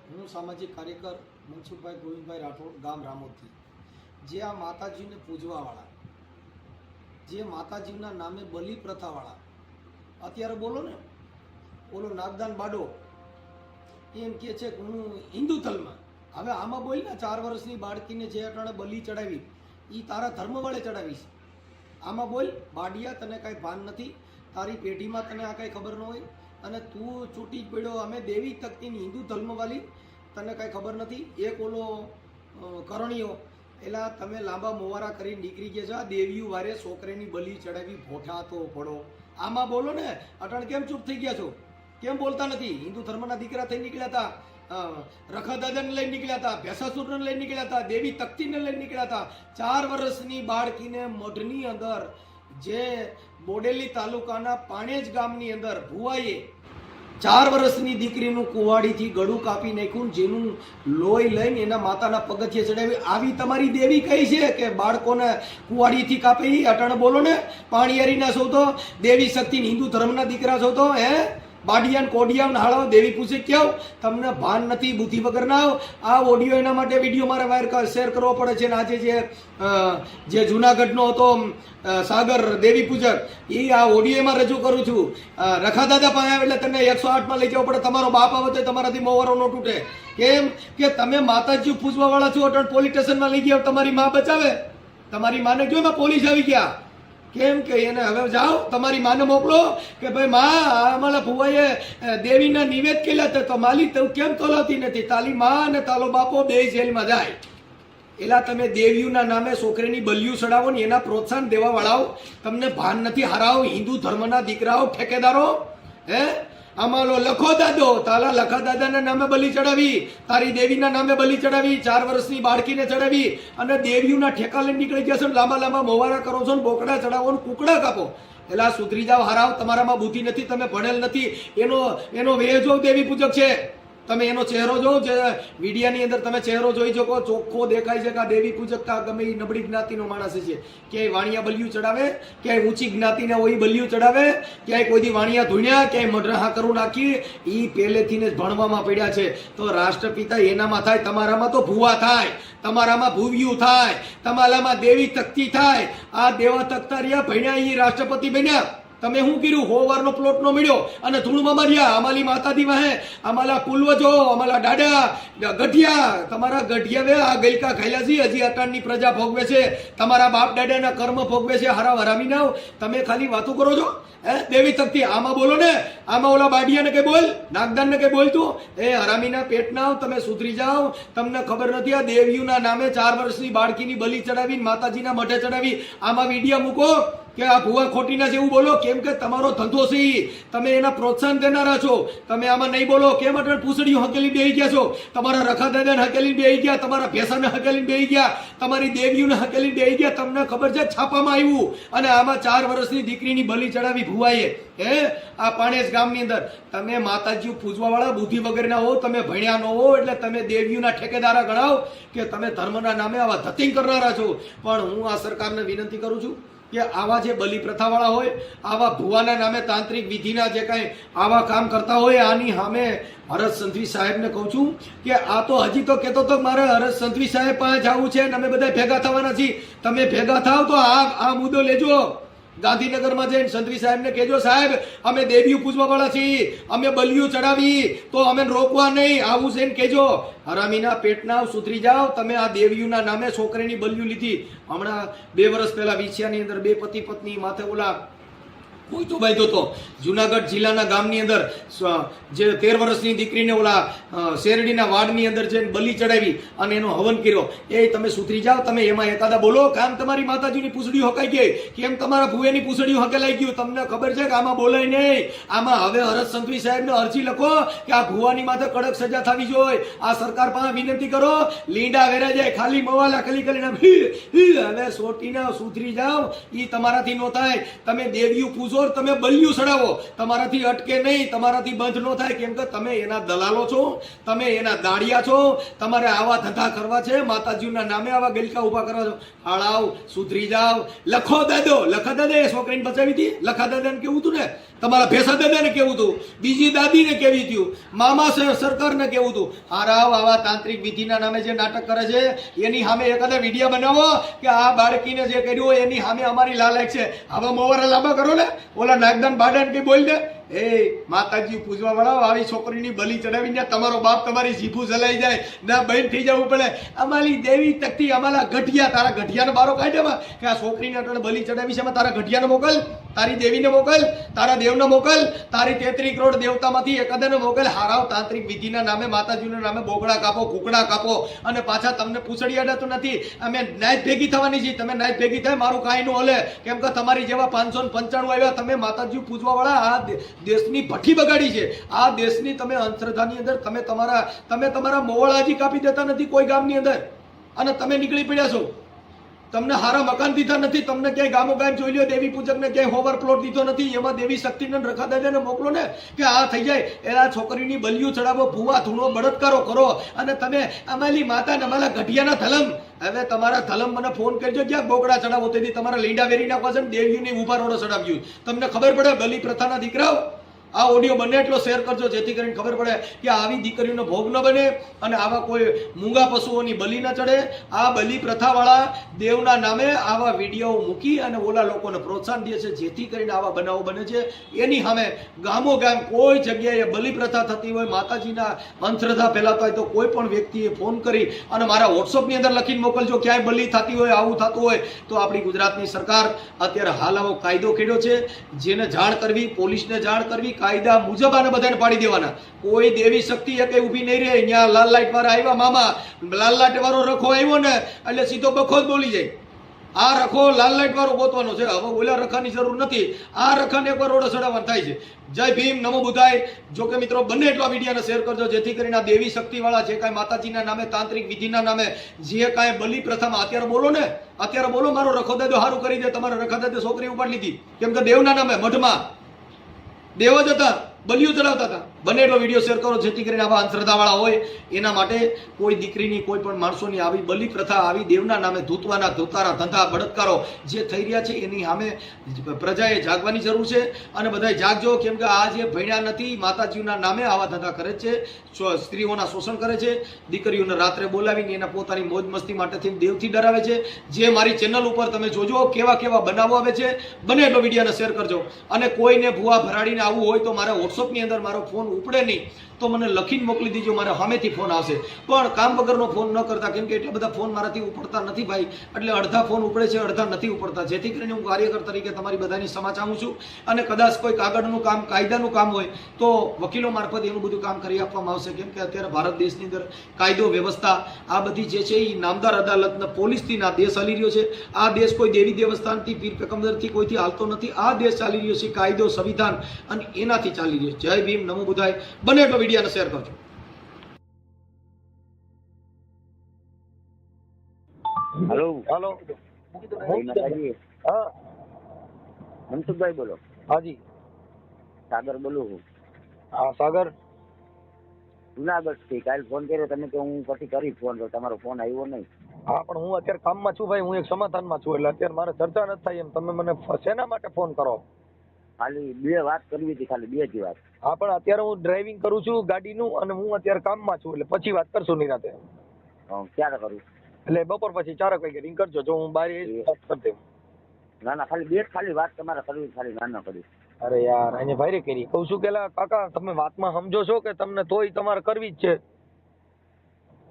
હું સામાજિક કાર્યકર મનસુખભાઈ ગોવિંદભાઈ રાઠોડ, ગામ રામોદથી. જે આ માતાજીને પૂજવાવાળા, જે માતાજીના નામે બલિ પ્રથાવાળા, અત્યારે બોલો ને, ઓલો નાગદાન બાડો એમ કહે છે કે હું હિન્દુ ધર્મમાં. હવે આમાં બોલ ને, 4 વર્ષની બાળકીને જે અટાણે બલિ ચડાવી એ તારા ધર્મ વડે ચડાવીશ. આમાં બોલ બાડિયા, તને કાંઈ ભાન નથી, તારી પેઢીમાં તને આ કાંઈ ખબર ન હોય અને તું છૂટી જ પડ્યો. અમે દેવી તકતીની હિન્દુ ધર્મવાળી, તને કાંઈ ખબર નથી. એક ઓલો કરણીઓ એલા તમે લાંબા મોવારા કરીને નીકળી ગયા છો. આ દેવીઓ વારે છોકરીની બલિ ચડાવી, ભોઠા તો પડો. આમાં બોલો ને, અટાણ કેમ ચૂપ થઈ ગયા છો? કેમ બોલતા નથી? હિન્દુ ધર્મના દીકરા થઈ નીકળ્યા હતા, રખાદાદાને લઈને નીકળ્યા હતા, ભેસાસુરને લઈને નીકળ્યા હતા, દેવી તકતીને લઈને નીકળ્યા હતા. 4 વર્ષની બાળકીને મઢની અંદર, જે બોડેલી તાલુકાના પાણેજ ગામની અંદર ભુવાઈએ 4 વર્ષની દીકરીનું કુવાડીથી ગળું કાપી નાખ્યું, જેનું લોહી લઈને એના માતાના પગથિયે ચડાવી. આવી તમારી દેવી કઈ છે કે બાળકોને કુવાડીથી કાપે? અટાણે બોલો ને, પાણીયારીના છો તો, દેવી શક્તિ હિન્દુ ધર્મના દીકરા છો તો, બાડિયાન કોડિયાન હાળો દેવી પૂછે કેવું? તમને ભાન નથી, બુદ્ધિ વગર ના આવો. આ ઓડિયો એના માટે વિડીયો મારે વાયર શેર કરવો પડે છે. અને આજે જે જુનાગઢનો હતો સાગર દેવી પૂજક, એ આ ઓડિયોમાં રજૂ કરું છું. રખાદાદા પાસે આવે એટલે તને 108માં લઈ જવો પડે. તમારો બાપ આવે તો તમારાથી મોવારો ન તૂટે. કેમ કે તમે માતાજી પૂજવા વાળા છો. અટણ પોલીસ સ્ટેશનમાં લઈ ગયા, તમારી માં બચાવે. તમારી માને જો એમાં પોલીસ આવી ગયા. કેમ કે એને હવે જાઓ, તમારી માને મોકલો કે ભાઈ માં અમારા ભુવાએ દેવીના નિવેદ કેલા તો માલી તું કેમ તોલાતી નથી? તાલી માં અને તાલો બાપો બે જેલમાં જાય. એલા તમે દેવીઓના નામે છોકરીની બલિયું ચડાવો ને એના પ્રોત્સાહન દેવા વાળાઓ, તમને ભાન નથી? હરાવો હિન્દુ ધર્મના દીકરાઓ, ઠેકેદારો. આમાં લખો દાદો, તાલા લખા દાદાના નામે બલિ ચડાવી, તારી દેવીના નામે બલિ ચડાવી, 4 વર્ષની બાળકીને ચડાવી અને દેવીઓના ઠેકા લઈને નીકળી ગયા છો. લાંબા લાંબા મોવારા કરો છો ને બોકડા ચડાવો ને કુકડા કાપો. એલા સુધરી જાવ, હરાવ. તમારામાં બુદ્ધિ નથી, તમે ભણેલ નથી. એનો વેજો દેવી પૂજક છે. તમે એનો ચહેરો જો, જે મીડિયાની અંદર તમે ચહેરો જોઈ શકો, ચોખ્ખો દેખાય છે કે આ દેવી પૂજક કા ગમે એ નબળી જ્ઞાતિનો માણસ છે. ક્યાંય વાણિયા બલિયું ચડાવે, ક્યાંય ઊંચી જ્ઞાતિને હોય બલિયું ચડાવે, ક્યાંય કોઈ દી વાણિયા ધૂણ્યા, ક્યાંય મઢરા કરું નાખી. એ પહેલેથી જ ભણવામાં પડ્યા છે. તો રાષ્ટ્રપિતા એનામાં થાય, તમારામાં તો ભુવા થાય, તમારામાં ભુવિયું થાય, તમારામાં દેવી તકતી થાય. આ દેવા તકતા રહ્યા, ભણ્યા, એ રાષ્ટ્રપતિ બન્યા. તમે શું કર્યું? હોવારનો પ્લોટ નો મળ્યો અને ધૂળમાં માર્યા. અમારી માતાજી વાહે, અમારા પૂર્વજો, અમારા દાડા ગઢિયા, તમારા ગઢિયા વે આ ગઈકા ખાયલા છે. હજી અટાણની પ્રજા ભોગવે છે, તમારા બાપ દાદાના કર્મ ભોગવે છે. હરાવ હરામી નાવ. તમે ખાલી વાતો કરો છો દેવી તકતી. આમાં બોલો ને, આમાં ઓલા બાડિયાને કઈ બોલ, નાગદાનને કઈ બોલ તું. હરામીના પેટ નાવ. તમે સુધરી જાઓ. તમને ખબર નથી આ દેવીઓના નામે 4 વર્ષની બાળકીની બલિ ચડાવી, માતાજીના મઢે ચડાવી. આમાં વિડીયો મૂકો કે આ ભુવા ખોટીના છે એવું બોલો. કેમ કે તમારો ધંધો છે, તમે એના પ્રોત્સાહન દેનારા છો. તમે આમાં નહીં બોલો. કેમ અટલ પૂછડીઓ હકેલી બેહી ગયા છો? તમારા રખા દાદાને હકેલી બેહી ગયા, તમારા ભેસાને હકેલી બેહી ગયા, તમારી દેવીઓને હકેલી બેહી ગયા. તમને ખબર છે છાપામાં આવ્યું. અને આમાં 4 વર્ષની દીકરીની બલિ ચડાવી ભુવાએ. આ પાણેજ ગામની અંદર. તમે માતાજી પૂજવા વાળા બુદ્ધિ વગરના હો, તમે ભણ્યા ન હો, એટલે તમે દેવીઓના ઠેકેદારા ગણાવ કે તમે ધર્મના નામે આવા ધતિંગ કરનારા છો. પણ હું આ સરકારને વિનંતી કરું છું કે આવા જે બલિ પ્રથાવાળા હોય, આવા ભુવાના નામે તાંત્રિક વિધિના જે કાંઈ આવા કામ કરતા હોય, આની સામે હરસ સંઘવી સાહેબને કહું છું કે આ તો હજી તો કહેતો તો મારે હરસ સંઘવી સાહેબ પાસે જવું છે અને અમે બધા ભેગા થવાના છીએ. તમે ભેગા થાવ તો આ મુદ્દો લેજો. ગાંધીનગરમાં જઈને સંઘવી સાહેબને કહેજો, સાહેબ અમે દેવીઓ પૂજવા વાળા છીએ, અમે બલિયું ચડાવી તો અમે રોકવા નહીં. આવું છે ને કહેજો. હરામીના પેટના સુધરી જાઓ. તમે આ દેવીઓના નામે છોકરીની બલિયું લીધી. હમણાં 2 વર્ષ પહેલા વિછિયાની અંદર 2 પતિ પત્ની માથે ઓલા કોઈ તો બાંધ્યો હતો. જુનાગઢ જિલ્લાના ગામની અંદર જે 13 વર્ષની દીકરીને ઓલા શેરડીના વાડની અંદર જઈને બલિ ચડાવી અને એનો હવન કર્યો. એ તમે સુધરી જાઓ. તમે એમાં એકાદા બોલો. કામ તમારી માતાજીની પૂછડીઓ હકાઈ ગઈ, કેમ તમારા ભુવેની પૂછડીઓ હકેલાઈ ગયું? તમને ખબર છે કે આમાં બોલાય નહીં. આમાં હવે હરસ સંઘવી સાહેબને અરજી લખો કે આ ભુવાની માથે કડક સજા થવી જોઈએ. આ સરકાર પાસે વિનંતી કરો. લીંડા વેરા જાય, ખાલી મવાલા ખાલી કરીને હવે સોટીના સુધરી જાઓ. એ તમારાથી ન થાય. તમે દેવીઓ પૂજો જોર તમે બલિયું ચડાવો, તમારાથી અટકે નહીં, તમારાથી બંધ ન થાય, કેમ કે તમે એના દલાલો છો, તમે એના દાડિયા છો. તમારે આવા ધંધા કરવા છે, માતાજીના નામે આવા ગલકા ઉભા કરવા છો. હાળાવ, સુધરી જાવ. લખો દાદા એ છોકરીને બચાવી હતી. લખા દાદાને કેવું હતું ને, તમારા ભેસા દાદાને કેવું હતું, બીજી દાદીને કેવી હતું, મામા સરકારને કેવું હતું. હારાવ, આવા તાંત્રિક વિધિના નામે જે નાટક કરે છે એની સામે એકાદા વિડીયો બનાવો કે આ બાળકીને જે કર્યું એની સામે અમારી લાલાક છે. આવા મોવારા લાંબા કરો ને, ઓલા નાગદાન બાડાને કઈ બોલ દે. એ માતાજી પૂજવા વાળા, આવી છોકરીની બલી ચડાવીને તમારો બાપ તમારી જીભું જલાઈ જાય ના બહેન થઈ જવું પડે. અમારી દેવી તકતી, અમારા ગઢિયા, તારા ગઢિયાને બારો કાઢ્યા કે આ છોકરીને અટણ બલી ચડાવી છે, તારા ગઢિયાને મોકલ, તારી દેવીને મોકલ, તારા દેવને મોકલ, તારી 33 કરોડ દેવતામાંથી એકાદાને મોકલ. હારાવ, તાંત્રિક વિધિના નામે, માતાજીના નામે બોગડા કાપો, કુકડા કાપો અને પાછા તમને પૂછડી અડાતું નથી. અમે નાઈટ ભેગી થવાની છે, તમે નાઈટ ભેગી થાય મારું કાંઈ નું હલે, કેમ કે તમારી જેવા 595 આવ્યા. તમે માતાજી પૂજવા વાળા આ દેશની ભઠ્ઠી બગાડી છે. આ દેશની તમે અંધશ્રદ્ધાની અંદર તમે તમારા મોવળાજી કાપી દેતા નથી કોઈ ગામની અંદર, અને તમે નીકળી પડ્યા છો. તમને હારા મકાન દીધા નથી, તમને ક્યાંય ગામો ગામ જોઈ લ્યો, દેવી પૂજકને ક્યાંય હોવર પ્લોટ દીધો નથી. એમાં દેવી શક્તિને રખા દાદાને મોકલો ને કે આ થઈ જાય. એના છોકરીની બલિયું ચડાવો, ભૂવા ધૂણો બળાત્કારો કરો, અને તમે અમારી માતા ને અમારા ગઢિયાના ધલમ. હવે તમારા ધલમ મને ફોન કરજો, ક્યાં બોકડા ચડાવો, તેથી તમારા લીંડા વેરી નાખવા છે, દેવીની ઉભા રોડો ચડાવ્યું. તમને ખબર પડે બલી પ્રથાના દીકરાઓ? આ ઓડિયો બને એટલો શેર કરજો, જેથી કરીને ખબર પડે કે આવી દીકરીઓનો ભોગ ન બને અને આવા કોઈ મૂંગા પશુઓની બલી ન ચડે. આ બલી પ્રથાવાળા દેવના નામે આવા વિડીયો મૂકી અને ઓલા લોકોને પ્રોત્સાહન દે છે, જેથી કરીને આવા બનાવો બને છે. એની સામે ગામો ગામ કોઈ જગ્યાએ બલી પ્રથા થતી હોય, માતાજીના અંધશ્રદ્ધા ફેલાતા હોય, તો કોઈ પણ વ્યક્તિએ ફોન કરી અને મારા વોટ્સઅપની અંદર લખીને મોકલજો, ક્યાંય બલી થતી હોય, આવું થતું હોય તો. આપણી ગુજરાતની સરકાર અત્યારે હાલ આવો કાયદો ખેડ્યો છે, જેને જાણ કરવી, પોલીસને જાણ કરવી, કાયદા મુજબ આને બધાને પાડી દેવાના. કોઈ દેવી શક્તિ એ કઈ ઊભી નહીં રહે. અહીંયા લાલ લાઈટ વાળા આવ્યા, મામા લાલ લાઈટ વાળો રખો આવ્યો ને એટલે સીધો બખો જ બોલી જાય. આ રખો લાલ લાઈટ વાળો ગોતવાનો છે, હવે ઓલા રખાની જરૂર નથી. આ રખાને એકવાર રોડે ચડાવવાનું થાય છે. જય ભીમ, નમો બુદ્ધાય. જો કે મિત્રો, બંને એટલા વિડીયોને શેર કરજો, જેથી કરીને આ દેવી શક્તિ વાળા જે કાંઈ માતાજીના નામે, તાંત્રિક વિધિના નામે જે કાંઈ બલી પ્રથામાં અત્યારે બોલો ને, અત્યારે બોલો મારો રખો દાદો સારું કરી દે. તમારા રખા દાદે છોકરી ઉપાડી લીધી, કેમ કે દેવના નામે મઠમાં દેવ જ હતા, બલિયું ચડાવતા હતા. બને એટલો વિડીયો શેર કરો, જેથી કરીને આવા અંધશ્રદ્ધાવાળા હોય એના માટે કોઈ દીકરીની, કોઈ પણ માણસોની આવી બલિ પ્રથા, આવી દેવના નામે ધૂતવાના ધોતારા ધંધા બળાત્કારો જે થઈ રહ્યા છે એની સામે પ્રજાએ જાગવાની જરૂર છે. અને બધાએ જાગજો, કેમ કે આ જે ભણ્યા નથી, માતાજીના નામે આવા ધંધા કરે છે, સ્ત્રીઓના શોષણ કરે છે, દીકરીઓને રાત્રે બોલાવીને એના પોતાની મોજ મસ્તી માટેથી દેવથી ડરાવે છે. જે મારી ચેનલ ઉપર તમે જોજો કેવા કેવા બનાવો આવે છે. બને એટલો વિડીયોને શેર કરજો. અને કોઈને ભૂવા ભરાડીને આવવું હોય તો મારા વોટ્સઅપની અંદર મારો ફોન ઉપડે નહીં તો મને લખીને મોકલી દીજો, મારે સામેથી ફોન આવશે. પણ કામ વગરનો ફોન ન કરતા, કેમ કે એટલા બધા ફોન મારાથી ઉપડતા નથી ભાઈ. એટલે અડધા ફોન ઉપડે છે, અડધા નથી ઉપડતા, જેથી કરીને હું કાર્યકર તરીકે તમારી બધાની ક્ષમા ચાહું છું. અને કદાચ કોઈ કાગળનું કામ, કાયદાનું કામ હોય તો વકીલો મારફત એનું બધું કામ કરી આપવામાં આવશે. કેમ કે અત્યારે ભારત દેશની અંદર કાયદો વ્યવસ્થા આ બધી જે છે એ નામદાર અદાલતના પોલીસથી ના દેશ ચાલી રહ્યો છે. આ દેશ કોઈ દેવી દેવસ્થાનથી, પીર પેગમ્બરથી કોઈથી હાલતો નથી. આ દેશ ચાલી રહ્યો છે કાયદો, સંવિધાન અને એનાથી ચાલી રહ્યો છે. જય ભીમ, નમો બુદ્ધાય. બને એટલો વિડીયોને શેર કરજો. Hello hello. હા મનસુખભાઈ બોલો? હાજી. સાગર બોલું છું. હા સાગર. જુનાગઢ થી કાલ ફોન કર્યો તમે કે હું પછી કરી ફોન, તો તમારો ફોન આવ્યો નહીં. હા પણ હું અત્યારે કામમાં છું ભાઈ, હું એક સમાધાનમાં છું, એટલે અત્યારે મારે ચર્ચા નથી થાય એમ. તમે મને શેના માટે ફોન કરો? ખાલી બે વાત કરવી હતી, ખાલી બે જ વાત. હા પણ અત્યારે હું ડ્રાઇવિંગ કરું છું ગાડીનું, અને હું અત્યારે કામમાં છું, એટલે પછી વાત કરશું નિરાતે. ક્યારે કરું? એટલે બપોર પછી 4 વાગે રિંગ કરજો, જો હું બહાર વાત કરી દઉં. ના ના, ખાલી બે ખાલી વાત તમારે કરવી, ખાલી ના કરી. અરે યાર એને ભાઈ કરી કહું છું કે કાકા તમે વાતમાં સમજો છો કે તમને તોય તમારે કરવી જ છે?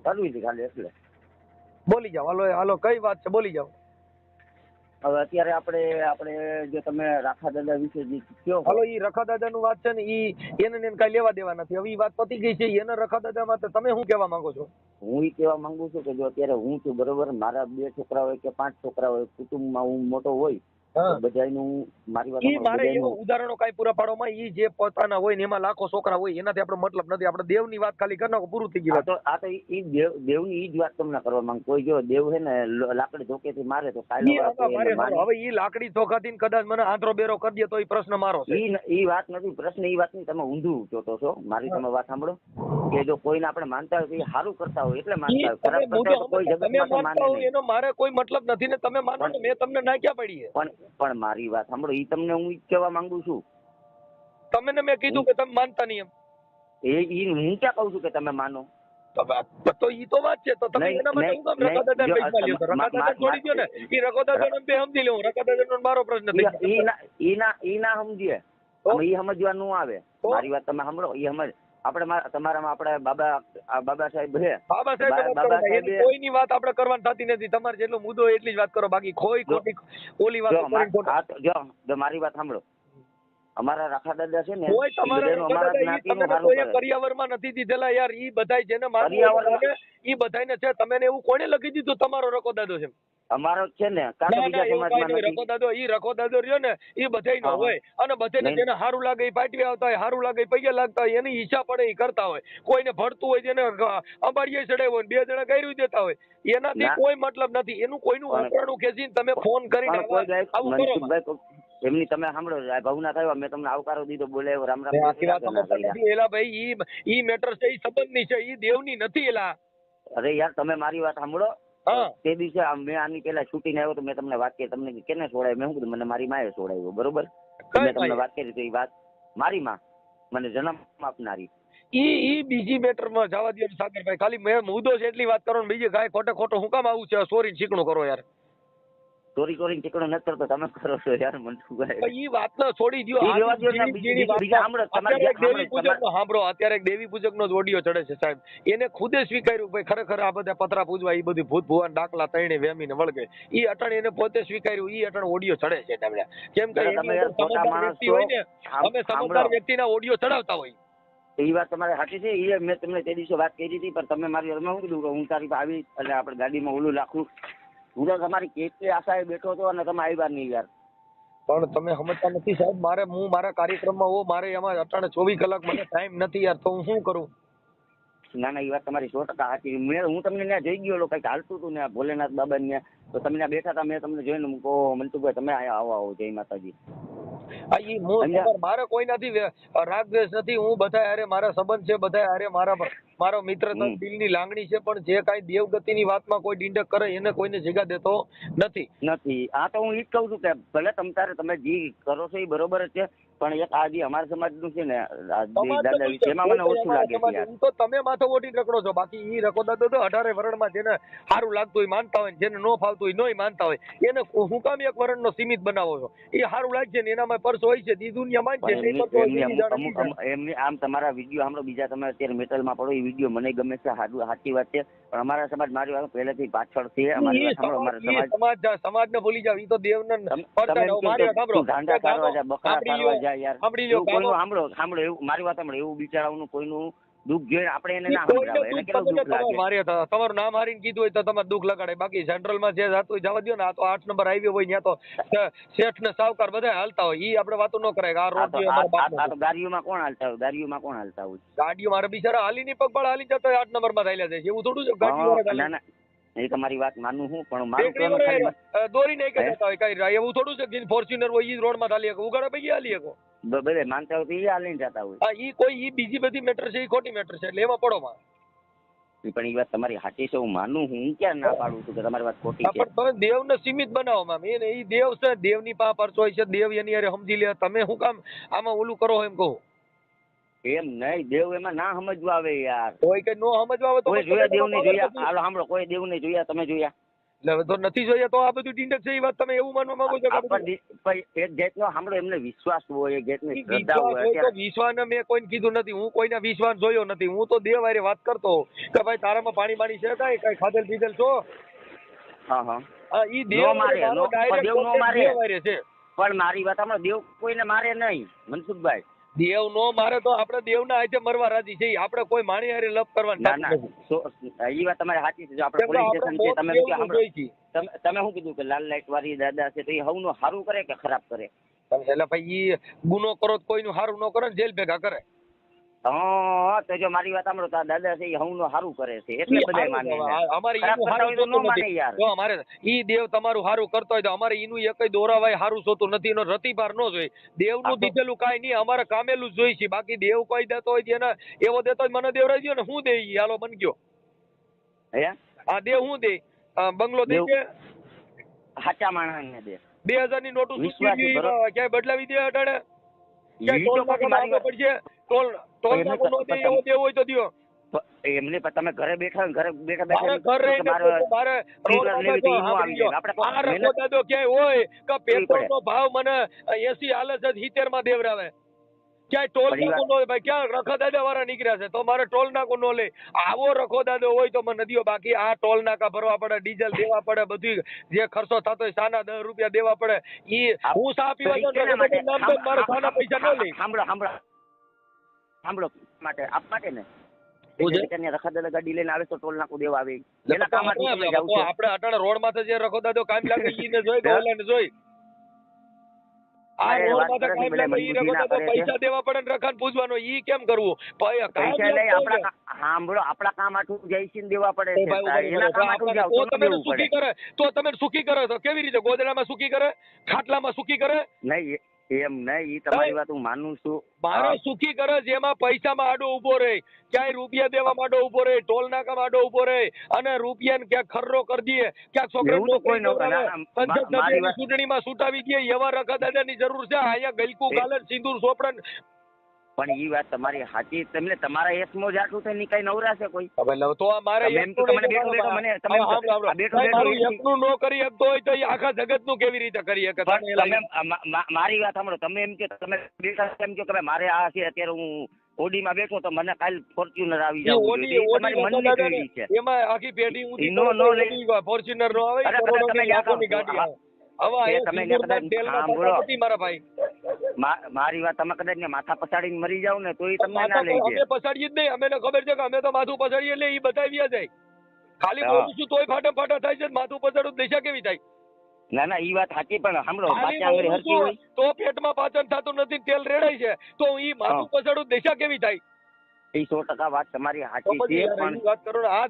કરવી હતી ખાલી એટલે. બોલી જાઓ. હાલો હાલો, કઈ વાત છે બોલી જાઓ. હવે અત્યારે આપણે જે તમે રાખા દાદા વિશે જે કયો, હાલો ઈ રખા દાદા નું વાત છે ને, ઈ એને કઈ લેવા દેવા નથી. હવે ઈ વાત પતી ગઈ છે. એને રખા દાદા માટે તમે શું કહેવા માંગો છો? હું એ કહેવા માંગુ છું કે જો અત્યારે હું છું બરોબર, મારા 2 છોકરા હોય કે 5 છોકરા હોય, કુટુંબમાં હું મોટો હોય હા. બધાયનું મારી વાત ઈ સાંભળો, મારે બધાયનું એવા ઉદાહરણો કાંઈ પૂરા પાડવામાં ઈ જે પોતાના હોય ને એમાં લાખો છોકરા હોય એનાથી આપણો મતલબ નથી. આપણે દેવની વાત ખાલી કરી નાખો, પૂરું થઈ ગયું. આ તો ઈ દેવની ઈ જ વાત તમને કરવા માંગ. કોઈ જો દેવ છે ને લાકડી ધોકેથી મારે તો કાલે ઈ આમાં મારે સાંભળો, હવે ઈ લાકડી ધોકાથી ને કદાચ મને આંતરો બેરો કરી દે તો ઈ પ્રશ્ન મારો છે. ઈ વાત નથી પ્રશ્ન, ઈ વાત ની તમે ઊંધું જોતો છો. મારી તમે વાત સાંભળો કે જો કોઈને આપણે માનતા હોય તો ઈ સારું કરતા હોય એટલે માનતા હોય, ખરાબ કરતા હોય તો કોઈ જગતમાં તો માને નહીં. એનો મારે કોઈ મતલબ નથી ને તમે માનો ને મેં તમને ના ક્યાં પડી છે. પણ મારી વાત સાંભળો, ઈ તમને હું ઈ કહેવા માંગુ છું. તમે ને મેં કીધું કે તમે માનતા નહીં એમ. હું ક્યાં કહું છું કે તમે માનો? તો ઈ તો વાત છે. તો તમે એના માટે હું કામ રકા દાદા પૈસા લ્યો? રકા દાદા છોડી દો ને. ઈ રકો દાદા બે સમજી લેવું. રકા દાદા મારો પ્રશ્ન થઈ ગયો. ઈ ના સમજીએ, ઈ સમજવાનું આવે. મારી વાત તમે સાંભળો, ઈ સમજ આપણે તમારામાં આપણે બાબા સાહેબ છે. બાબા સાહેબ કોઈની વાત આપણે કરવાની થતી નથી. તમારે જેટલો મુદ્દો હોય એટલી જ વાત કરો, બાકી કોઈ ખોટી ઓલી વાત જો મારી વાત સાંભળો. અમારા રાખા દાદા છે ને, કોઈ તમારા પર્યાવરણમાં નથી દીધેલા યાર. ઈ બધાય જેને માનવું ઈ બધાયને છે. તમે એવું કોને લખી દીધું તમારો રકો દાદો છે? અમારો છે ને, રકો દાદો ઈ રકો દાદો રહ્યો ને ઈ બધાય નો હોય. અને બધાને જેને સારું લાગે એ પાટવી આવતા હોય, સારું લાગે પૈયા લાગતા હોય, એની ઈચ્છા પડે એ કરતા હોય. કોઈને ભરતું હોય, જેને અંબાડીએ ચડાવ્યો હોય, 2 જણા ગાયરું દેતા હોય, એનાથી કોઈ મતલબ નથી. એનું કોઈનું ઉપરાણું ખેંચીને તમે ફોન કરીને આવું કરો. એમની તમે સાંભળો, ભાવના થયો, મેં તમને આવકારો દીધો, બોલાવ્યો, રામ રામ. એલા ભાઈ ઈ મેટર છે, ઈ સંબંધની છે, ઈ દેવની નથી. એલા અરે યાર તમે મારી વાત સાંભળો. તે દિવસે મેં આની પેલા છૂટીને આવ્યો તો મેં તમને વાત કરી, તમને કેને છોડાય? મેં શું કીધું, મને મારી માએ છોડાવ્યો, બરોબર? મેં તમને વાત કરી તો એ વાત મારી માં મને જન્મ આપનારી. ઈ બીજી મેટર માં જવા દો સાગરભાઈ. ખાલી મેં મુદ્દો છે એટલી વાત કરો ને બીજી કાંઈ ખોટો હું કામ આવું છે? સોરી શીખણું કરો યાર. ચોરી કરીને ટીકડો નથી કરતો, તમે કરો છો યાર મનસુખભાઈ. ઈ વાત ના છોડી દો. અત્યારે એક દેવી પૂજક નો ઓડિયો ચડે છે સાહેબ. એને ખુદે સ્વીકાર્યું ભાઈ ખરેખર આ બધા પતરા પૂજવા ઈ બધી ભૂત ભુવાન દાખલા તઈને વેમીને વળગે. ઈ અટણ એને પોતે સ્વીકાર્યું. ઈ અટણ ઓડિયો ચડે છે તમને. કેમ કે અમે સમજદાર વ્યક્તિના ઓડિયો ચડાવતા હોય. એ વાત તમારે સાચી છે. એ મેં તમને તે દિવસે વાત કરી હતી, પણ તમે મારી શું કીધું કે હું તારી આવી એટલે આપણે ગાડીમાં ઓલું રાખું. હું તો તમારી કેટલી આશાએ બેઠો હતો અને તમે આવ્યા નહીં યાર. પણ તમે સમજતા નથી સાહેબ. હું મારા કાર્યક્રમમાં હોઉં, મારે એમાં 24 કલાક મને ટાઈમ નથી યાર. તો હું શું કરું? ના એ વાત તમારી 100% સાચી. હું તમને ત્યાં જઈ ગયો, કઈક હાલતું હતું ને ભોલેનાથ બાબા ત્યાં, તો તમે ત્યાં બેઠા હતા. મેં તમને જોઈને મૂકો મનસુખભાઈ તમે આવો જય માતાજી. મારે કોઈ નથી રાગ દ્વેષ નથી. હું બધા હારે મારા સંબંધ છે, બધા હારે મારો મિત્ર દિલની લાગણી છે. પણ જે કાંઈ દેવગતિની વાતમાં કોઈ ડીંડક કરે એને કોઈને જગ્યા દેતો નથી. આ તો હું ઈ જ કહું છું કે ભલે તમે જે કરો છો એ બરોબર જ છે, પણ એક આ જે અમારા સમાજનું છે ને એમાં મને ઓછું લાગે છે. તો તમે માથે ઓઢીને રખડો છો. બાકી ઈ રખો દાદો તો 18 વરણમાં જેને સારું લાગતું હોય માનતા હોય, જેને ન ફાવતું હોય નોય માનતા હોય, એને હું કામ એક વરણનો સીમિત બનાવો છો? એ સારું લાગશે ને એનામાં પરસ હોય છે, ઈ દુનિયા માનશે. એમની આમ તમારા વિડીયો સાંભળો, બીજા તમે અત્યારે મેટલમાં પડો, એ વિડીયો મને ગમે છે, સાચી વાત છે. પણ અમારા સમાજ મારી વાત પહેલેથી પાછળ છે. સમાજને ભૂલી જાવ. ઈ તો દેવને સાંભળો એવું મારી વાત સાંભળો, એવું બિચારાનું કોઈનું દુઃખ જોઈને આપણે એને ના સમજાવે, એને કેટલું દુઃખ લાગે. તમારું નામ હારીને કીધું હોય તો તમારે દુઃખ લગાડે. બાકી સેન્ટ્રલમાં જે જાતું હોય જવા દો ને. આ તો 8 નંબર હાઈવે હોય ત્યાં તો શેઠ ને સાવકાર બધા હાલતા હોય. ઈ આપણે વાતો ન કરાય. આ રોડ ગાડીઓમાં કોણ હાલતા હોય? ગાડીઓ મારે બિચારા હાલી ની પગપાળા હાલી જતા હોય 8 નંબરમાં ચાલ્યા જાય છે. એવું થોડું છે ગાડીઓ એ તમારી વાત માનું હું, પણ મારું દોરી નહીં જતા હોય કઈ. એવું થોડું છે ફોર્ચ્યુનર હોય ઈ રોડ માં ચાલી શકો, ઉગાડા પૈકી હાલી શકો. બધે માનતા હોય એ હાલીને જતા હોય. ઈ કોઈ ઈ બીજી બધી મેટર છે, ઈ ખોટી મેટર છે. એટલે એમાં પડો માં. પણ એ વાત તમારી સાચી છે, હું માનું. હું ક્યાં ના પાડું છું કે તમારી વાત ખોટી છે. પણ તમે દેવને સીમિત બનાવો માં. ઈ દેવ છે, દેવની પાસે પરચો હોય છે. દેવ એની હારે સમજી લે. તમે શું કામ આમાં ઓલું કરો એમ કહો? એમ નહીં, દેવ એમાં ના સમજવા આવે યાર. કોઈ કઈ નો સમજવા આવે તો કોઈ જોયા દેવ ને જોયા? હાલો સાંભળો, કોઈ દેવ ને જોયા? તમે જોયા? એટલે તો નથી જોયા તો આ બધું ડીંડક છે. એ વાત તમે એવું માનવા માંગો છો? એક જાતનો સાંભળો, એમને વિશ્વાસ હોય, એક જાતની શ્રદ્ધા હોય. વિશ્વાસ મેં કોઈને કીધું નથી. હું કોઈના વિશ્વાસ જોયો નથી. હું તો દેવ હારે વાત કરતો કે ભાઈ તારામાં પાણી છે કઈ ખાધેલ પીધેલ છો? હા ઈ દેવ મારે છે. પણ મારી વાત સાંભળો, દેવ કોઈને મારે નહીં મનસુખભાઈ. દેવ નો મારે તો આપણે દેવના હાથે મરવા રાજી છીએ. આપણે કોઈ માણી હારે લપ કરવાની ના થતું ના નથી. એ વાત તમારી સાચી છે. જો આપણે કેમ કે પોલીસ આપણે સ્ટેશન છે, મોત તમે દેવનું શું જોઈ છીએ. તમે શું કીધું કે લાલ લાઈટ વાળી દાદા છે, તો એ હવનું સારું કરે કે ખરાબ કરે? એટલે ભાઈ ઈ ગુનો કરો તો કોઈનું સારું ન કરે ને જેલ ભેગા કરે. હા, તો જો મારી વાત સાંભળો, તો આ દાદા છે એ હવનું સારું કરે છે એટલે બધાય માને છે. અમારે ખરાબ ઈનું કરતા સારું હોય તો ન જોતું માને નથી. યાર. જો અમારે ઈ દેવ તમારું સારું કરતો હોય તો અમારે ઈનું એકય દોરાવાય સારું જોતું નથી. એનો રતિભાર ન જોઈ. દેવનું દીધેલું કાંઈ નહીં, અમારે કામેલું જ જોઈ છે. બાકી દેવ કોઈ દેતો હોય જેને એવો દેતો હોય મને દેવરાજ દો ને, હું દે ઈ હાલો બન ગયો. હે આ દેવ હું દે બંગલો દે દેવ છે સાચા માણસને દે. 2000 ની નોટો વિશ્વાસી બરોબર. ક્યાંય બદલાવી દે અટાણે ઈ તો પછી મારી વાત- પડશે. ટોલ નાકો નો દે એવો દેવ હોય તો દ્યો. એમને પણ તમે ઘરે બેઠા હોય, ઘરે બેઠા મારે બેઠા ઘર રહીને મારે રોડ લેવી તો ઈ નો આવી જાય. આપણે આપણે રખો દાદો ક્યાંય હોય કે પેટ્રોલ નો ભાવ મને 80 હાલે છે 70 માં દેવરાવે. ક્યાંય ટોલ નાકો નો ભાઈ, ક્યાં રખા દાદા વાળા નીકળ્યા છે તો મારે ટોલ નાકો નો લે. આવો રખો દાદો હોય તો મને દિયો. બાકી આ ટોલ નાકા ભરવા પડે, ડીઝલ દેવા પડે, બધું જે ખર્ચો થતો હોય સાના 10 રૂપિયા દેવા પડે. ઈ હું ચા પીવા જાઉં તો નામ દે મારે સાના પૈસા ન લે. સાંભળો માટે આપ માટે ને રખા દાદા ગાડી લઈને આવે તો ટોલ નાકું દેવા આવે. એના કામ માટે તમે જાવ છો. આપણે અટાણે રોડ માથે જે રખો દાદો કામ લાગે ઈને જોઈ તો ઓલાને જોઈ. આ રોડ માથે કામ લાગે ઈ રખો દાદો પૈસા દેવા પડે ને રખાને પૂછવાનો ઈ કેમ કરવું? પૈસા લઈ આપણા સાંભળો, આપણા કામ આટલું જયસિંહ દેવા પડે છે. એના કામ આટલું જાવ તો તમે દેવું સુખી પડે. કરે તો તમે સુખી કરે તો કેવી રીતે? ગોદડામાં સુખી કરે, ખાટલામાં સુખી કરે? નહીં એમ નહીં, ઈ તમારી વાત હું માનું છું. મારે સુખી કરે જેમાં પૈસામાં આડો ઉભો રહે, ક્યાંય રૂપિયા દેવામાં આડો ઉભો રહે, ટોલ નાકામાં આડો ઉભો રહે અને રૂપિયાને ક્યાંક ખર્રો કરી દઈએ, ક્યાંક છોકરા એવું તો કોઈ ન કરે. મારી વાત ચૂંટણીમાં છૂટાવી દઈએ એવા રખા દાદાની જરૂર છે. અહીંયા ગલકું ગાલે સિંદૂર સોપડન. પણ ઈ વાત તમારી સાચી. તમને તમારા એસમો જ આટલું થાય ની કઈ નવરાશે કોઈ? તો આ મારે તમે એમ કહો કે મને બેઠો બેઠો મને તમે બેઠો બેઠો એકનું ન કરી શકતો હોય તો એ આખા જગતનું કેવી રીતે કરી શકે? તમે મારી વાત સાંભળો. તમે એમ કે તમે બેઠા એમ કહો કે ભાઈ મારે આ છે અત્યારે હું ઓડીમાં બેઠો તો મને કાલ ફોર્ચ્યુનર આવી જવું જોઈએ. તમારી મનની કેવી છે એમાં આખી પેઢી ઊંધી નો નો લઈ ફોર્ચ્યુનર નો આવે, અરે કરોડોની લાખોની તમે ગાડી આવે. હવે એ તમે મારા ભાઈ મારી વાત તમે કદાચ ને માથા પછાડીને મરી જાવ ને તો એ તમને ના લઈ અમે જાય. પછાડીએ જ નહીં. અમને ખબર છે કે અમે તો માથું પછાડીએ એટલે એ બતાવ્યા જાય. ખાલી બોલીશું તોય ફાટા ફાટા થાય છે. માથું પછાડું દિશા કેવી થાય? ના ના ઈ વાત સાચી, પણ સાંભળો પાછી આંગળી હરકી હોય તો પેટમાં પાચન થતું નથી, તેલ રેડાય છે તો ઈ માથું પછાડું દિશા કેવી થાય? એ 100% વાત તમારી સાચી છે. પણ વાત કરો ને, આ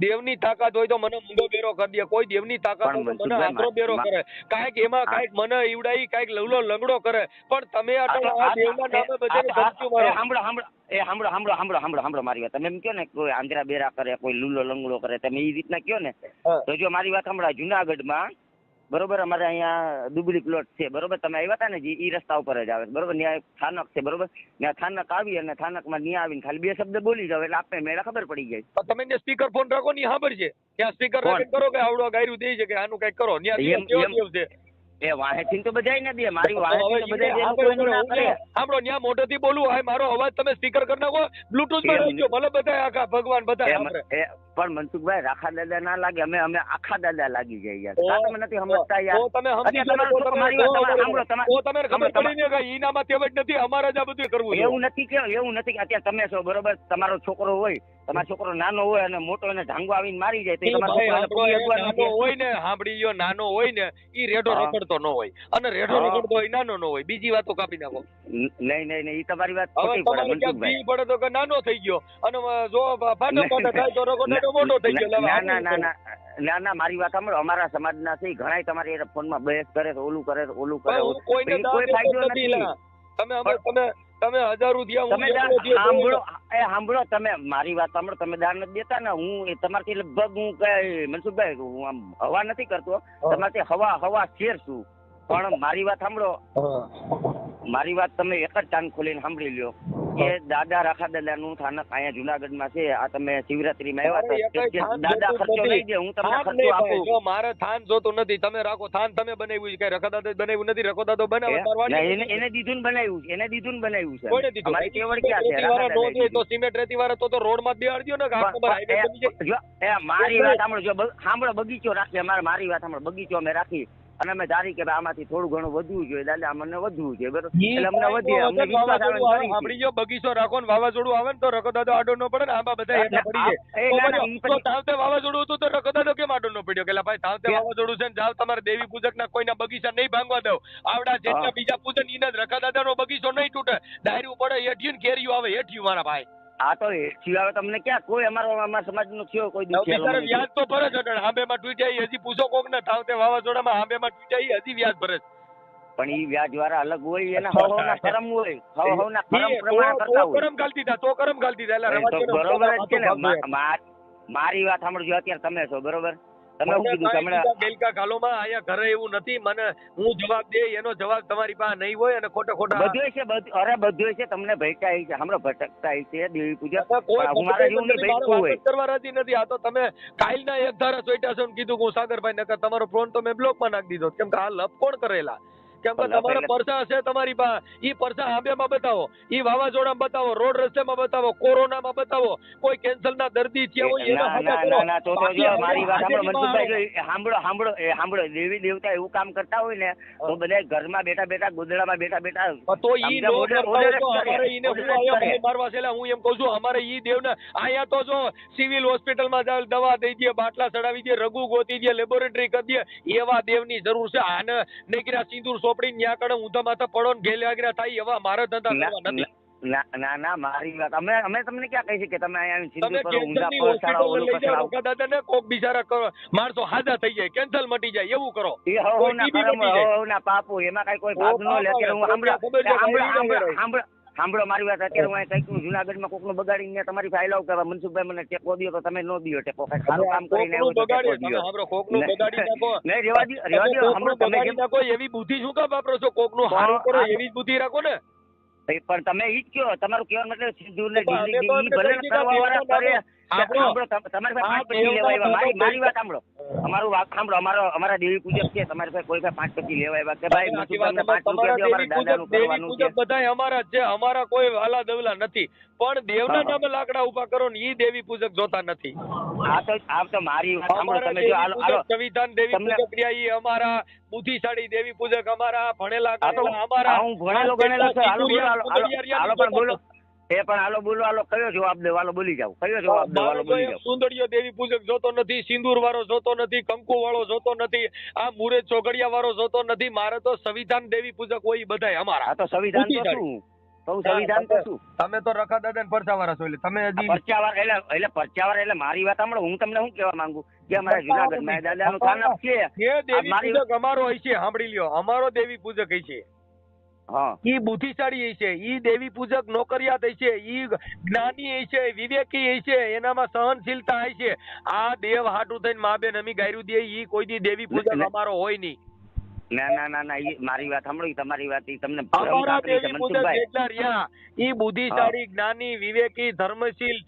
દેવની તાકાત હોય તો મને મૂંગો બેરો કરી દે. કોઈ દેવની તાકાત હોય તો મને આંતરો બેરો કરે. કાંઈક એમાં કાંઈક મને ઈવડાઈ, કાંઈક લવલો લંગડો કરે. પણ તમે આ દેવના નામે બધાને ધમકી મારો. સાંભળો મારી વાત. તમે એમ કહો ને કોઈ આંધ્રા બેરા કરે, કોઈ લુલો લંગડો કરે, તમે એ રીતના કહો ને તો જો મારી વાત સાંભળો. જુનાગઢમાં બરોબર અમારે અહીંયા દુબળી પ્લોટ છે બરોબર. તમે આવ્યા હતા ને જે ઈ રસ્તા ઉપર જ આવે બરોબર. ત્યાં સ્થાનક છે બરોબર. ત્યાં સ્થાનક આવી અને સ્થાનકમાં ત્યાં આવીને ખાલી 2 શબ્દ બોલી જાવ એટલે આપણે મેળા ખબર પડી જાય. તમે સ્પીકર ફોન રાખો ને ખબર છે ત્યાં સ્પીકર રાખીને કરો કે આવડો ગાયરું દે છે કે આનું કઈક કરો. ત્યાં એ વાહેથી તો બધાય ના દે. મારી વાહેથી તો બધાય દે. કોઈ ના કરે. આપણો ત્યાં મોઢેથી બોલવું હોય, મારો અવાજ તમે સ્પીકર કરી નાખો, બ્લુટૂથ માં રાખજો, ભલે બધા આખા ભગવાન બધા. પણ મનસુખભાઈ રાખા દાદા ના લાગે, અમે આખા દાદા લાગી જાય યાર. તમે નથી સમજતા યાર. તો તમે સમજી શકો તો તમે ખબર પડી ને કે ઈનામાં તેવડ નથી, અમારે જ આ બધું કરવું. એવું નથી કે અત્યારે તમે છો બરોબર. તમારો છોકરો હોય, તમારો છોકરો નાનો હોય અને મોટો એને ઢાંગો આવીને મારી જાય તો નાનો હોય ને, સાંભળી લ્યો, નાનો હોય ને ઈ રેઢો રખડતો ન હોય અને રેઢો રખડતો હોય નાનો ન હોય. બીજી વાતો કાપી નાખો. નહીં ઈ તમારી વાત ખોટી પડે. મનસુખભાઈ પડે તો કે નાનો થઈ ગયો અને જો ફાટા થાય તો રખડતો મોટો થઈ ગયો. ના મારી વાત સાંભળો. અમારા સમાજના છે ઘણા તમારી ફોનમાં બહેસ કરે તો ઓલું કરે કોઈને કોઈ ફાયદો નથી. તમે 1000 રૂપિયા સાંભળો. તમે મારી વાત સાંભળો. તમે દાન નથી દેતા ને. હું તમારથી લગભગ હું કઈ મનસુખભાઈ હું આમ હવા નથી કરતો. તમારથી હવા શેર છું. પણ મારી વાત સાંભળો. મારી વાત તમે એક જ કાન ખોલીને સાંભળી લ્યો કે દાદા રાખા દાદાનું સ્થાનક અહીંયા જુનાગઢમાં છે. આ તમે શિવરાત્રીમાં આવ્યા હતા. દાદા ખર્ચો લઈ દે, હું તમને ખર્ચો આપું. જો મારે થાન જોતું નથી, તમે રાખો. થાન તમે બનાવ્યું છે, કઈ રખા દાદા બનાવ્યું નથી. રખો દાદો બનાવવા એને દીધું બનાવ્યું છે. અમારી કેવડ ક્યાં છે? તો સિમેન્ટ રેતી વાળા તો રોડ માં બેહાડજો ને. મારી વાત સાંભળો. જો સાંભળો, બગીચો રાખી અમારે. મારી વાત સાંભળો, બગીચો અમે રાખી અને અમે ધારી કે ભાઈ આમાંથી થોડું ઘણું વધવું જોઈએ દાદા, અમને વધવું જોઈએ બરોબર, ઈ એટલે અમને વધીએ, અમને વગર વિશ્વાસ આવે વાવાઝોડું આવે, કરી સાંભળી ગયો, બગીચો રાખો ને વાવાઝોડું આવે ને તો રકો દાદો આડો ન પડે ને, આંબા બધા હેઠા પડી જાય. તો ના, બોલો, તો તાવતે વાવાઝોડું હતું તો રકો દાદો કેમ આડો ન પડ્યો કે લા ભાઈ તાવતે વાવાઝોડું છે ને જાવ તમારે દેવી પૂજક ના કોઈના બગીચા નહીં ભાંગવા દો, આવડા જેટલા બીજા પૂજન ઈના જ રકા દાદાનો બગીચો નહીં તૂટે, ડાયરું પડે હેઠ્યું ને કેરીયું આવે હેઠ્યું મારા ભાઈ. આ તો સિવાય તમને ક્યાં કોઈ અમારા સમાજનો થયો કોઈ હવે બિચારા વ્યાજ તો ભરે છે, આંબેમાં તૂટ્યા હજી પૂછો કોક ને તાવતે વાવાઝોડામાં આંબેમાં તૂટ્યા હજી વ્યાજ ભરે છે. પણ ઈ વ્યાજ વાળા અલગ હોય, એના હવના કરમ હોય, હવના કરમ પ્રમાણે કરતા હોય. કરમ ગાલતી હતા તો કરમ ગાલતી હતા એટલે રવા તો બરોબર જ છે ને. મારી વાત સાંભળજો, અત્યારે તમે છો બરોબર, તમે શું કીધું તમને ગેલકા ગાલોમાં અહીંયા ઘરે એવું નથી, મને હું જવાબ દે એનો જવાબ તમારી પાસે નહીં હોય અને ખોટા બધું છે, અરે બધું છે, તમને ભટકાય છે, હમણાં ભટકતા છે દેવી પૂજા, હું મારા જેવું નહીં ભટકવું હોય કરવા રાજી નથી. આ તો તમે કાલના એક ધારા સોઈટા છો કીધું હું સાગરભાઈ નકર તમારો ફોન તો મેં બ્લોકમાં નાખી દીધો, કેમ કે આ લપ કોણ કરેલા, કેમ કે તમારા પરસા હશે તમારી પાસે, ઈ પરસા આંબેમાં બતાવો, ઈ વાવાઝોડામાં બતાવો, રોડ રસ્તામાં બતાવો, કોરોનામાં બતાવો, કોઈ કેન્સર ના દર્દી થયા હોય એના ના તો જો મારી વાત સાંભળો મનસુખભાઈ, સાંભળો દેવી દેવતા એવું કામ કરતા હોય ને તો બધા ઘરમાં બેઠા ગોદડામાં બેઠા તો ઈ નો અમારે ઈને મારવા છે. હું એમ કહું છું અમારે ઈ દેવને અહીંયા તો જો સિવિલ હોસ્પિટલમાં જાવ, દવા દઈ દે, બાટલા ચડાવી દે, રઘુ ગોતી દે, લેબોરેટરી કરી દે, એવા દેવની જરૂર છે. આને નીકળ્યા સિંદૂર સોપડી ન્યા કડે ઊંધા માથા પડો ને ઘેલ વાગરા થાય એવા મારા ધંધા કરવા નથી. ના મારી વાત અમે તમને ક્યાં કહી છે કે તમે અહીંયા સિંદૂર કરો, ઊંધા પહોંચાડો, ઓલું પહોંચાડો. દાદા ને કોક બિચારા માણસો હાજા થઈ જાય, કેન્સલ મટી જાય એવું કરો. એ હવના કરમ, હવના પાપો, એમાં કઈ કોઈ ભાગ ન લે. સાંભળો મારી વાત, અત્યારે હું કઈક જુનાગઢમાં કોક નું બગાડીને તમારી ફાઇલ આવું કે મનસુખભાઈ મને ટેકો દો, તો તમે નો દો ટેકો, કઈ સારું કામ કરીને એવી બુદ્ધિ શું કામ વાપરો છો? કોક નું સારું કરો એવી જ બુદ્ધિ રાખો ને. પણ તમે ઈ જ કયો, તમારું કહેવાનો મતલબ સિંદૂર ને ભલે કરવા વાળા કરે. તમારી પાસે 5 પેટી લેવા આવ્યા, મારી વાત સાંભળો, અમારું વાત સાંભળો, અમારા દેવી પૂજક છે, તમારી પાસે કોઈ 5 પેટી લેવા આવ્યા કે ભાઈ તમને 5 રૂપિયા દો, અમારા દાદાનું કરવાનું છે. બધા અમારા છે, અમારા કોઈ વાલા દવલા નથી, પણ દેવના નામે લાકડા ઉભા કરો ને ઈ દેવી પૂજક જોતા નથી. આ તો મારી વાત સાંભળો, તમે જો સંવિધાન દેવી પૂજક રહ્યા, ઈ અમારા બુદ્ધિશાળી દેવી પૂજક, અમારા ભણેલા અમારા, હું ભણેલો ગણેલો છે. હાલો પણ બોલો, એ પણ હાલો બોલો, હાલો કયો જવાબ દે, હાલો બોલી જાવ, કયો જવાબ દે, હાલો બોલી જાવ. સુંદરીયો દેવી પૂજક જોતો નથી, સિંદૂર વાળો જોતો નથી, કંકુ વાળો જોતો નથી, આ મુરે ચોગડિયા વાળો જોતો નથી. મારે તો સંવિધાન દેવી પૂજક હોય બધાય અમારા. આ તો સંવિધાન તો શું? સંવિધાન તો શું? તમે તો રખા દાદા ને પરચા વાળા છો, એટલે તમે હજી પરચાવાર એટલે પરચાવાર એટલે મારી વાત સાંભળો, હું તમને શું કહેવા માંગુ કે અમારા જુનાગઢમાં દાદાનું સ્થાનક છે, એ દેવી પૂજક અમારો હશે, સાંભળી લ્યો, અમારો દેવી પૂજક હશે. ઈ બુદ્ધિશાળી છે, ઈ દેવી પૂજક નોકરિયાત છે, ઈ જ્ઞાની છે, વિવેકી છે, એનામાં સહનશીલતા છે. આ દેવ હાટું થઈને મા બેન અમી ગાયરું દે, ઈ કોઈ દી દેવી પૂજક અમારો હોય નહીં. ના મારી વાત સાંભળો, તમારી વાત તમને અમારા દેવી પૂજક જેટલા રહ્યા, ઈ બુદ્ધિશાળી, જ્ઞાની, વિવેકી, ધર્મશીલ,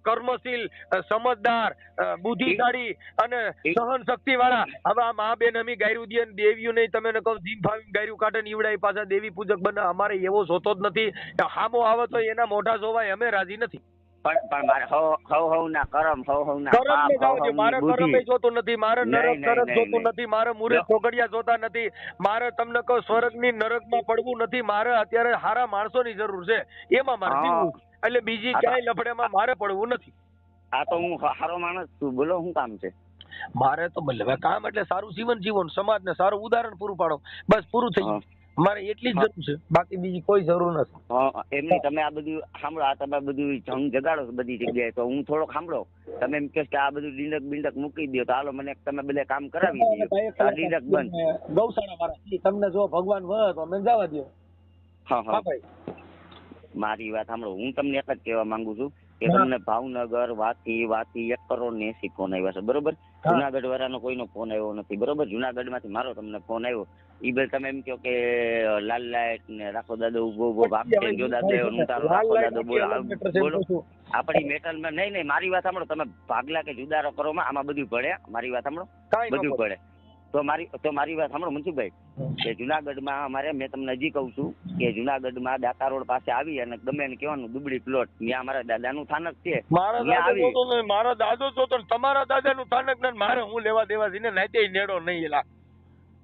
કર્મશીલ, સમજદાર, બુદ્ધિશાળી અને સહન શક્તિ વાળા. હવે આ મા બેન અમી ગાયરું દે, દેવીઓ નહીં તમે કહો જીમ ફાવી ગાયરું કાઢે ને ઈવડાય પાછા દેવી પૂજક બને. અમારે એવો જોતો જ નથી. હામો આવે તો એના મોઢા જોવાય, અમે રાજી નથી. પણ મારે હવ ના કરમ, હવ ના પાપ, મારે કરમ જોતું નથી, મારે નરક નરક જોતું નથી, મારે મુરે ચોગડિયા જોતા નથી, મારે તમને કહો સ્વર્ગની નરકમાં પડવું નથી. મારે અત્યારે સારા માણસોની જરૂર છે, એમાં મારે જીવવું, એટલે બીજી ક્યાંય લફડેમાં મારે પડવું નથી. આ તો હું સારો માણસ છું, બોલો શું કામ છે મારે? તો હવે કામ એટલે સારું જીવન જીવન, સમાજને સારું ઉદાહરણ પૂરું પાડો, બસ પૂરું થઈ ગયું. મારે એટલી જ જરૂર છે, બાકી બીજી કોઈ જરૂર નથી. એમની તમે આ બધું સાંભળો, આ તમે બધું જંગ જગાડો બધી જગ્યાએ, તો હું થોડોક સાંભળો, તમે એમ કહો કે આ બધું ડીંડક બિંડક મૂકી દો, તો હાલો મને તમે બધા કામ કરાવી દો, ડીંડક બંધ. ગૌશાળા વાળા તમને જો ભગવાન વહે તો અમે જવા દો. હા મારી વાત સાંભળો, હું તમને એક જ કહેવા માંગુ છું કે તમને ભાવનગર વાથી 1 કરોડ ને 80 ફોન આવ્યા છે, બરોબર? જુનાગઢ વાળાનો કોઈનો ફોન આવ્યો નથી, બરોબર? જુનાગઢ માંથી મારો તમને ફોન આવ્યો, ઈ બે તમે એમ કહો કે લાલ લાઈટ ને રાખો દાદો ઉભો ભાગશે, જો દાદો હું તારો રાખો દાદો બોલો. આપણી મેટલમાં નહીં, મારી વાત સાંભળો, તમે ભાગલા કે જુદારો કરો માં આમાં બધું ભળે. મારી વાત સાંભળો, બધું ભળે. તો મારી વાત સાંભળો મનસુખભાઈ, કે જુનાગઢમાં અમારે, મેં તમને હજી કહું છું કે જુનાગઢમાં દાતા રોડ પાસે આવી અને ગમે એને કહેવાનું દુબળી પ્લોટ, ત્યાં અમારા દાદાનું સ્થાનક છે. મારા દાદો જોતો તમારા દાદાનું સ્થાનક ને મારે હું લેવા દેવા જઈને નાતે નેડો નહીં એલા.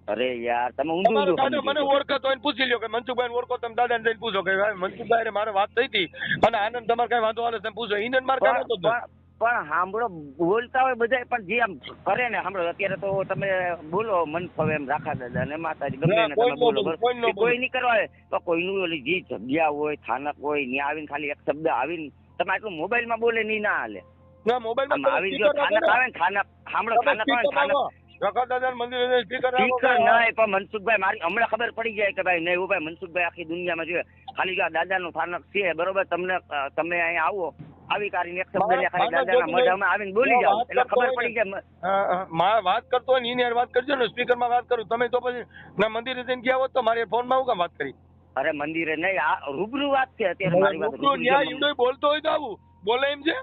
અરે યાર તમે ઊંધું તમારો ઊંધું દાદા સમજો મને છો. ઓળખતો હોય ને પૂછી લ્યો કે મનસુખભાઈ ઓળખો તમે દાદાને જઈને પૂછો કે ભાઈ મનસુખભાઈ મારે વાત થઈ હતી અને આનંદ તમારે કઈ વાંધો આવે તમે પૂછો એને મારે કઈ વાંધો જ નથી. પણ સાંભળો બોલતા હોય બધા પણ જે આમ કરે ને સાંભળો અત્યારે તો તમે બોલો મન ફાવે એમ રાખા દાદા ને માતાજી ગમે ના, એને કોઈ તમે ન બોલો બોલે, બરોબર. કોઈ ન બોલે. કોઈ નહીં કરવા આવે તો કોઈનું ઓલી જે જગ્યા હોય થાનક હોય ત્યાં આવીને ખાલી એક શબ્દ આવીને તમે આટલું મોબાઈલમાં બોલે નહીં ના હાલે. ના આમ મોબાઈલમાં આવી જો થાનક આવે ને થાનક સાંભળો થાનક આવે ને થાનક રખા દાદા મંદિર સ્પીકર સ્પીકર નહીં પણ મનસુખભાઈ મારી હમણાં ખબર પડી જાય કે ભાઈ નહીં હું ભાઈ મનસુખભાઈ આખી દુનિયામાં જોઈએ ખાલી જો આ દાદાનું થાનક છે બરોબર તમને તમે અહીંયા આવો આવી કરીને એક શબ્દ લે ખાલી દાદાના મોઢામાં આવીને બોલી જાઓ એટલે ખબર પડી જાય. વાત કરતો હોય ને એની હારે વાત કરજો ને સ્પીકરમાં વાત કરું તમે તો પછી ના મંદિરે જઈને ગયા હોત તો મારી ફોનમાં હું કામ વાત કરી અરે મંદિરે નહીં આ રૂબરૂ વાત છે અત્યારે મારી વાત રૂબરૂ ન્યાય ઈવડો બોલતો હોય તો આવું બોલે એમ છે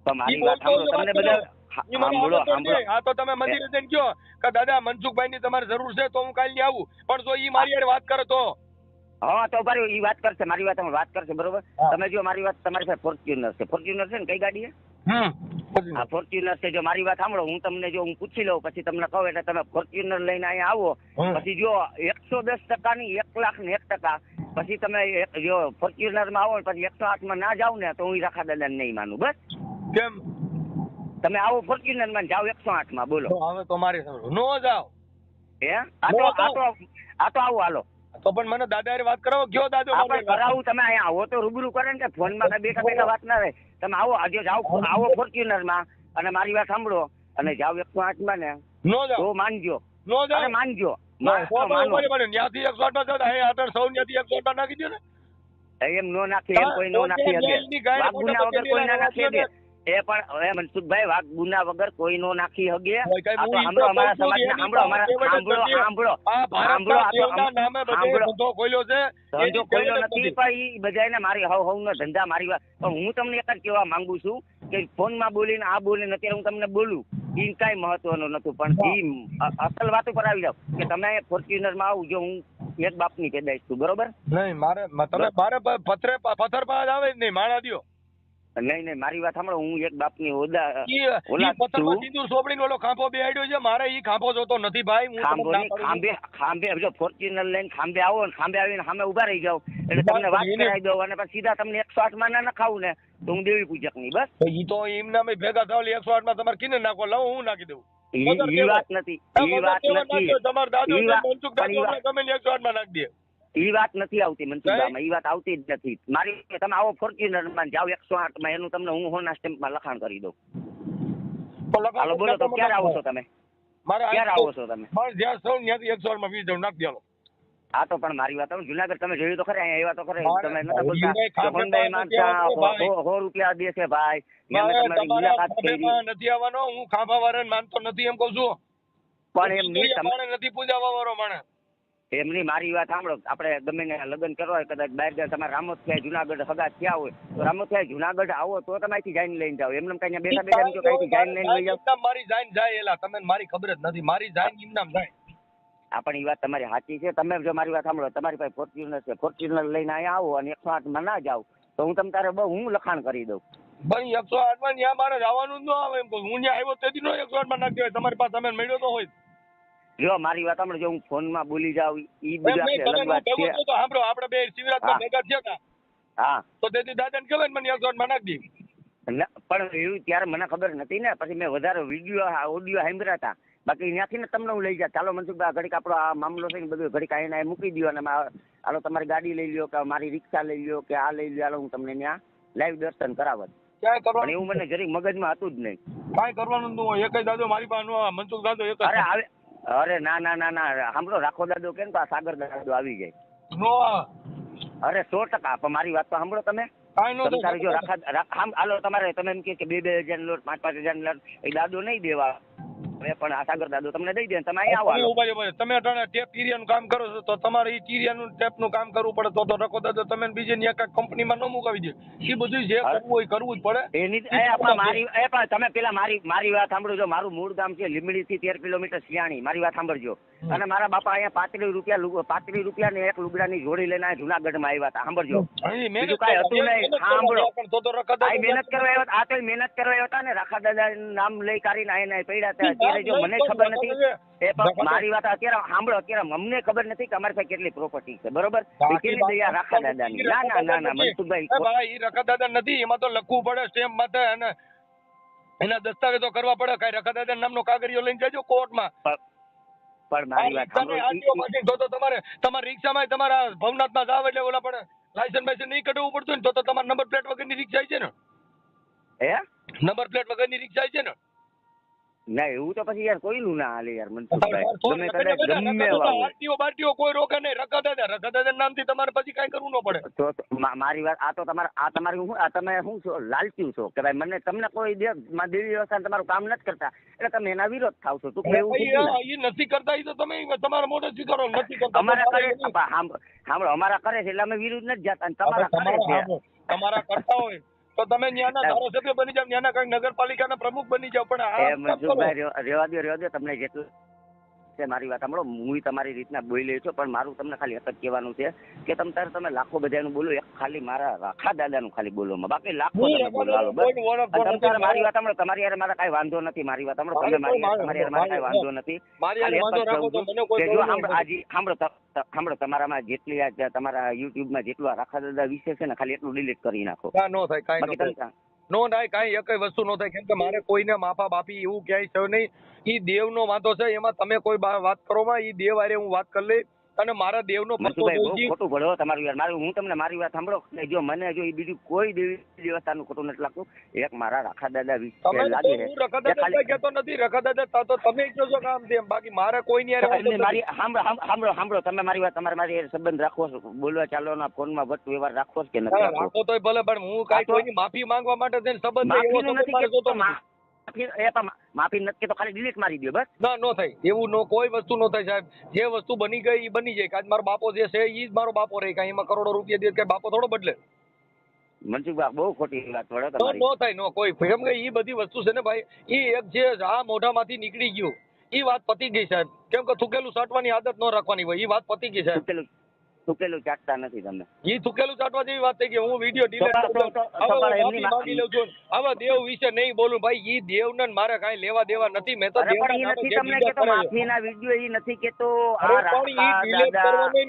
તો મારી વાત સાંભળો તમને બધા સાંભળો સાંભળો આ તો તમે મંદિરે જઈને કયો કે દાદા મનસુખભાઈ ની તમારે જરૂર છે તો હું કાલે આવું પણ જો ઈ મારી હારે વાત કરે તો હા તો ભાઈ ઈ વાત કરશે મારી વાત વાત કરશે બરોબર. હા. તમે જો મારી વાત તમારી પાસે ફોર્ચ્યુનર છે ને કઈ ગાડી છે હા ફોર્ચ્યુનર છે જો મારી વાત સાંભળો હું તમને જો હું પૂછી લઉં પછી તમને કહું એટલે તમે ફોર્ચ્યુનર લઈને અહીંયા આવો પછી જો 110% ની 1,01,01% પછી તમે જો ફોર્ચ્યુનર માં આવો પછી 108 માં ના જાવ ને તો હું રાખા દાદાને નહીં માનું બસ. કેમ તમે આવો ફોર્ચ્યુનર માં જાઓ 108 માં બોલો તો હવે તો મારે નો જાવ હે આ તો આવો હાલો તો પણ મને દાદા હારે વાત કરાવો કયો દાદો આપણે કરાવું તમે અહીંયા આવો તો રૂબરૂ કરે ને કે ફોન માં બેઠા બેઠા વાત ના રહે તમે આવો આજે જાઓ આવો ફોર્ચ્યુનર માં અને મારી વાત સાંભળો અને જાઓ 108 માં ને નો જાવ તો માનજો નો જાવ અને માનજો ત્યાંથી 108 માં જાવ હે આટર સૌ ત્યાંથી 108 માં નાખી દો ને એમ નો નાખી એમ કોઈ નો નાખી હગે વાઘુના વગર કોઈ ના નાખી હગે એ પણ એ મનસુખભાઈ વાઘુના વગર કોઈ નો નાખી હગે આ તો સાંભળો અમારા સમાજના સાંભળો અમારા સાંભળો ધંધો ખોલ્યો છે ધંધો કોઈનો નથી પણ ઈ બધાને મારી હવનો ધંધા મારી વાત પણ હું તમને એક જ કહેવા માંગુ છું કે ફોનમાં બોલીને આ બોલીને અત્યારે હું તમને બોલું ઈ કાંઈ મહત્વનું નતું પણ ઈ અસલ વાત ઉપર આવી જાવ કે તમે ફોર્ચ્યુનર માં આવું જો હું એક બાપની પેદાઈશ છું બરોબર નહીં મારે તમે મારે પથ્થર પાસ આવે જ નહીં માણા દ્યો નહીં મારી વાત સાંભળો હું એક બાપની સિંદૂર સોપડીને ઓલો ખાંભો બેહાડ્યો છે મારે ઈ ખાંભો જોતો નથી ભાઈ હું ખાંભે જો ફોર્ચ્યુનર લઈને ખાંભે આવો ને ખાંભે આવીને સામે ઉભા રહી જાવ એટલે તમને વાત કરાવી દઉં અને પછી સીધા તમને 108 માં ના નખાવું ને તો હું દેવી પૂજક ની બસ ઈ તો એમના ભેગા થાવ 108 માં તમારે કિને નાખો લાવો હું નાખી દઉં ઈ વાત નથી તમારા દાદો મનસુખ દાદો તમે 108 માં નાખી દે ઈ વાત નથી આવતી મનસુખભાઈ ઈ વાત આવતી જ નથી મારી તમે આવો ફોર્ચ્યુનર માં જાઓ 108 માં એનું તમને હું હોના સ્ટેમ્પ માં લખાણ કરી દઉં હાલો બોલો તો ક્યારે આવો છો તમે ક્યારે આવો છો તમે મારે જ્યાં સૌ ત્યાંથી 108 માં 20 જણ નાખી દેલો હા તો પણ મારી વાત જુનાગઢ તમે જોયું તો ખરે અહીંયા આવ્યા તો ખરે તમે નતા બોલતા સોનભાઈ માનતા 100 રૂપિયા દે છે ભાઈ મેં તમારી મુલાકાત કરી નથી આવવાનો હું ખાંભા વાળાને માનતો નથી એમ કહું છું પણ એમ નહીં તમારે નથી પૂજાવા વાળો માણસ એમની મારી વાત સાંભળો આપણે ગમે ને લગ્ન કરવા હોય કદાચ બહાર જાય તમારે રામોથિયા જુનાગઢ હગા થયા હોય તો રામોથિયા જુનાગઢ આવો તો તમે અહીંથી જઈને લઈને જાઓ એમને કઈ બેઠા બેઠા કઈથી જઈને લઈને લઈ જાઓ મારી જાઈન જાય એલા તમે મારી ખબર જ નથી મારી જાઈન ઇમનામ જાય આ પણ એ વાત તમારી સાચી છે તમે જો મારી વાત સાંભળો તમારી પાસે ફોર્ચ્યુનર છે ફોર્ચ્યુનર લઈને અહીંયા આવો અને 108 માં ના જાઓ તો હું તમ તારે હું લખાણ કરી દઉં ભાઈ 108 માં ત્યાં મારે જવાનું જ ન આવે એમ હું ત્યાં આવ્યો તેથી નો 108 માં નાખી દેવાય તમારી પાસે તમે મળ્યો તો હોય જો મારી વાત સાંભળો જો હું ફોન માં બોલી જાઉં ઈ બધી અલગ વાત છે સાંભળો આપણે બે શિવરાજમાં ભેગા થયા હતા હા તો તેથી દાદાને કહેવાય ને મને 108 માં નાખી દે પણ એવું ત્યારે મને ખબર નથી ને પછી મેં વધારે વિડીયો ઓડિયો સાંભળ્યા હતા બાકી ત્યાંથી ને તમને હું લઈ જા ચાલો મનસુખભાઈ ઘડીક આપણો આ મામલો છે ને બધું ઘડીક અહીંયા મૂકી દો અને હાલો તમારી ગાડી લઈ લ્યો કે મારી રિક્ષા લઈ લ્યો કે આ લઈ લ્યો હાલો હું તમને ત્યાં લાઈવ દર્શન કરાવત પણ એવું મને જરીક મગજમાં હતું જ નહીં કાંઈ કરવાનું ન એક જ દાદો મારી પાસે મનસુખ દાદો એક અરે આવે અરે ના સાંભળો રાખો દાદો કેમ તો સાગર દાદો આવી જાય નો અરે 100% પણ મારી વાત તો સાંભળો તમે તમારે જો હાલો તમારે તમે એમ કે 2,000 લોટ 5,000 લોટ એ દાદો નહીં દેવા પણ આ સાગર દાદો તમને દઈ દે તમે અહીંયા આવો તમે ટેપ ટીરિયાનું કામ કરો છો તો તમારે એ ટીરિયાનું ટેપનું કામ કરવું પડે તો રખો દાદો તમે બીજે ની એક કંપનીમાં ન મુકાવી દે એ બધું જે કરવું હોય કરવું જ પડે એની મારી તમે પેલા મારી વાત સાંભળો જો મારું મૂળ ગામ છે લીમડી થી 13 કિલોમીટર સિયાણી મારી વાત સાંભળજો અને મારા બાપા અહીંયા 35 રૂપિયા ને એક લુગડાની જોડી લઈને જુનાગઢમાં આવ્યા હતા સાંભળજો બીજું કાંઈ હતું નહીં સાંભળો મહેનત કરવા આવ્યા હતા ને રાખા દાદા નામ લઈ કાઢીને આઈને પડ્યા હતા અત્યારે જો મને ખબર નથી એ પણ મારી વાત અત્યારે સાંભળો, અત્યારે અમને ખબર નથી કે અમારી પાસે કેટલી પ્રોપર્ટી છે, બરોબર? કેટલી દયા રાખા દાદાની. ના મનસુખભાઈ, એ રખા દાદા નથી, એમાં તો લખવું પડે સ્ટેમ્પ માટે અને એના દસ્તાવેજો કરવા પડે. કઈ રખા દાદા નામનો કાગળિયો લઈને જજો કોર્ટમાં. પણ મારી વાત સાંભળો, તો તમારે તમારા રિક્ષામાં તમારા ભવનાથમાં જાવ એટલે ઓલા પણ લાયસન્સ બાયસન્સ નહીં કઢાવવું પડતું ને તો તમારે નંબર પ્લેટ વગરની રિક્ષા છે ને? હે નંબર પ્લેટ વગરની રિક્ષા છે ને? ના એવું તો પછી યાર કોઈનું ના હાલે યાર મનસુખભાઈ. ગમે કદાચ ગમે એવા હોય. બારટીઓ કોઈ રોકે નહીં. રખા દાદા નામથી તમારે પછી કઈ કરવું ન પડે. તો મારી વાત આ તો તમારી શું, આ તમે શું છો, લાલચી છો કે ભાઈ મને તમને કોઈ દેવી વ્યવસ્થા તમારું કામ નથી કરતા એટલે તમે એના વિરોધ થાવ છો. તું એવું એ નથી કરતા, એ તો તમે તમારા મોઢે સ્વીકારો. નથી કરતા અમારા કરે, સાંભળો અમારા કરે છે એટલે અમે વિરુદ્ધ નથી જતા અને તમારા કરે છે. તમારા કરતા હોય તો તમે ન્યાના ધારાસભ્ય બની જાવ, ન્યાના કઈ નગરપાલિકાના પ્રમુખ બની જાવ. પણ મનસુખભાઈ રેવા દો તમને જેટલું છે મારી વાત સાંભળો. હું તમારી રીતના બોલી રહ્યો છું પણ મારું તમને ખાલી એક જ કહેવાનું છે કે તમે લાખો બધાનું બોલો, એક ખાલી મારા રાખા દાદાનું ખાલી બોલો, બાકી લાખો તમે બોલો. હાલો બસ મારી વાત સાંભળો. તમારી યાર મારા કઈ વાંધો નથી. મારી વાત સાંભળો. તમે તમારી યાર મારા કઈ વાંધો નથી. સાંભળો, તમારામાં જેટલી તમારા યુટ્યુબમાં જેટલું આ રાખા દાદા વિશે છે ને ખાલી એટલું ડિલીટ કરી નાખો. નો થાય કાંઈ નો થાય, કાંઈ એક વસ્તુ નો થાય. કેમ કે મારે કોઈને માફા બાપી એવું ક્યાંય છે નહીં. ઈ દેવનો વાંધો છે, એમાં તમે કોઈ વાત કરો માં ઈ દેવ આરે હું વાત કરી લઈ અને મારા દેવનો ખોટું ભળો તમારું યાર. મારું હું તમને મારી વાત સાંભળો. જો મને જો એ બીજું કોઈ દેવી દેવતાનું ખોટું નથી લાગતું. એક મારા રાખા દાદા વિશે લાગે છે. રખા દાદા કહેતો નથી. રખા દાદા તો તમે કહો છો કામ છે, બાકી મારે કોઈ નહીં. મારી સાંભળો તમે મારી વાત, તમારે મારી સંબંધ રાખવો છે, બોલવા ચાલવાના ફોનમાં વટ વ્યવહાર રાખવો છે કે નથી રાખવો? તો ભલે, પણ હું કાંઈ કોઈની માફી માંગવા માટે થઈને સંબંધ માફી નથી તો ખાલી ડિલીટ મારી દો બસ. ના નો થાય એવું. કોઈ વસ્તુ નો થાય સાહેબ. જે વસ્તુ બની ગઈ એ બની જાય. આજ મારો બાપો જે છે એ જ મારો બાપો રહે. કાંઈ એમાં કરોડો રૂપિયા દે કે બાપો થોડો બદલે. મનસુખભાઈ બહુ ખોટી વાત પડે તમારી. નો થાય નો કોઈ. કેમ કે એ બધી વસ્તુ છે ને ભાઈ, એ એક જે આ મોઢામાંથી નીકળી ગયું એ વાત પતી ગઈ સાહેબ. કેમ કે થૂકેલું સાટવાની આદત ન રાખવાની હોય. એ વાત પતી ગઈ સાહેબ. થૂકેલું ચાટતા નથી તમે. એ થૂકેલું ચાટવા જેવી વાત થઈ ગઈ. હું વિડીયો ડિલીટ માંગી લઉં છું. હવે દેવ વિશે નહીં બોલું ભાઈ. ઈ દેવને મારે કાંઈ લેવા દેવા નથી. મેં તો માફીના વિડીયો ઈ નથી કેતો.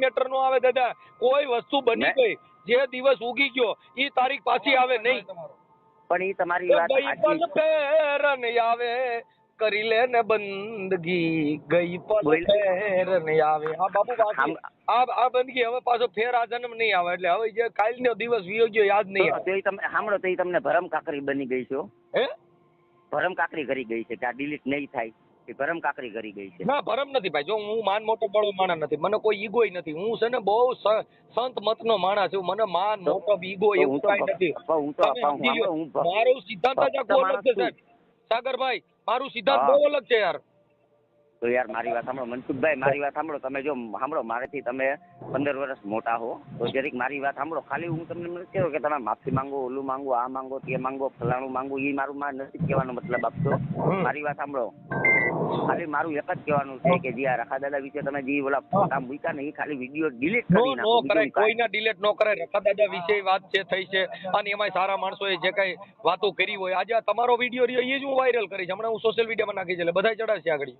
મેટર નો આવે દાદા. કોઈ વસ્તુ બની ગઈ, જે દિવસ ઉગી ગયો એ તારીખ પાછી આવે નહીં. પણ ઈ તમારી વાત ફેરન આવે કરી લે ને બંદગી ગઈ પલ ફેરન આવે. હા બાપુ બાકી આ બંદગી હવે પાછો ફેર આ જન્મ નહીં આવે. એટલે હવે જે કાલનો દિવસ વિયો ગયો યાદ નહીં આવે. તમે સાંભળો તો તમને ભરમ કાકરી બની ગઈ છો. હે ભરમ કાકરી કરી ગઈ છે કે આ ડિલીટ નહીં થાય. એ ભરમ કાકરી કરી ગઈ છે. ના ભરમ નથી ભાઈ. જો હું માન મોટો બળો માણસ નથી. મને કોઈ ઈગોય નથી. હું છે ને બહુ સંત મતનો માણસ છું. મને માન મોટો ઈગો એવું કાંઈ નથી. મારો સિદ્ધાંત જ આખો અલગ છે સાહેબ. સાગરભાઈ મારું સિદ્ધાંત બહુ અલગ છે યાર. તો યાર મારી વાત સાંભળો મનસુખભાઈ, મારી વાત સાંભળો. તમે જો સાંભળો, મારેથી તમે 15 વર્ષ મોટા હો તો જરીક મારી વાત સાંભળો. ખાલી હું તમને નથી કહેતો કે તમે માફી માંગો, ઓલું માંગો, આ માંગો, તે માંગો, ફલાણું માંગો. એ મારું માં નથી કહેવાનો મતલબ આપતો. મારી વાત સાંભળો. ખાલી મારું એક જ કહેવાનું છે કે જે આ રખા દાદા વિશે તમે જે ઓલા ફોટા મૂક્યા ને એ ખાલી વિડીયો ડિલીટ કરી નાખો. કોઈના ડિલીટ ન કરાય. રખા દાદા વિશે વાત છે થઈ છે અને એમાંય સારા માણસોએ જે કઈ વાતો કરી હોય. આજે તમારો વિડીયો રહ્યો એ જ હું વાયરલ કરીશ. હમણાં હું સોશિયલ મીડિયામાં નાખી છે એટલે બધા ચડાવશે આગળ.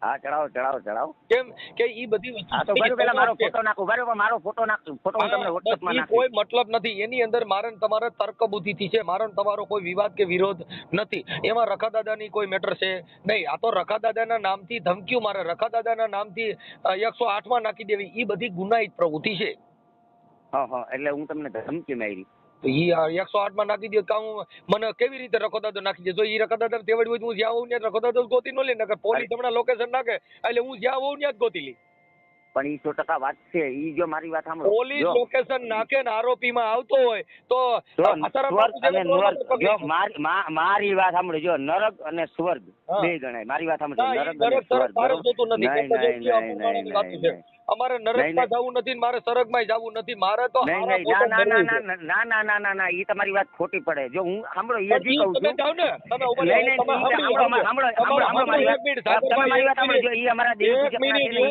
હા ચડાવો. કેમ કે ઈ બધી વસ્તુ મારો ફોટો નાખો. બરાબર મારો ફોટો નાખો. ફોટો હું તમને WhatsAppમાં નાખીશ. કોઈ મતલબ નથી એની અંદર. મારે તમારે તર્ક બુદ્ધિથી છે. મારો તમારો કોઈ વિવાદ કે વિરોધ નથી. એમાં રખા દાદાની કોઈ મેટર છે નહીં. આ તો રખા દાદાના નામથી ધમકીઓ મારે રખા દાદાના નામથી 108માં નાખી દેવી એ બધી ગુનાહિત પ્રવૃત્તિ છે. હા એટલે હું તમને ધમકી મારી તો ઈ 108માં નાખી દે કામ મને કેવી રીતે રખો દાદો નાખી દે. જો ઈ રખો દાદા તેવડ હોય હું જ્યાં હોઉં ત્યાં રખો દાદો ગોતી નો લે. નકર પોલીસ હમણાં લોકેશન નાખે એટલે હું જ્યાં હોઉં ત્યાં જ ગોતી લી. પણ ઈ 100% વાત છે. ઈ જો મારી વાત સાંભળો, પોલીસ લોકેશન નાખે ને આરોપીમાં આવતો હોય તો મારી વાત સાંભળો. જો નરક અને સ્વર્ગ બે ગણાય. મારી વાત સાંભળો. અમારે નરકમાં જવું નથી, મારે સ્વર્ગમાં જવું નથી. મારે તો ના ઈ તમારી વાત ખોટી પડે. જો હું સાંભળો ઈ હજી કહું છું. મારી વાત સાંભળો. ઈ અમારા દેશ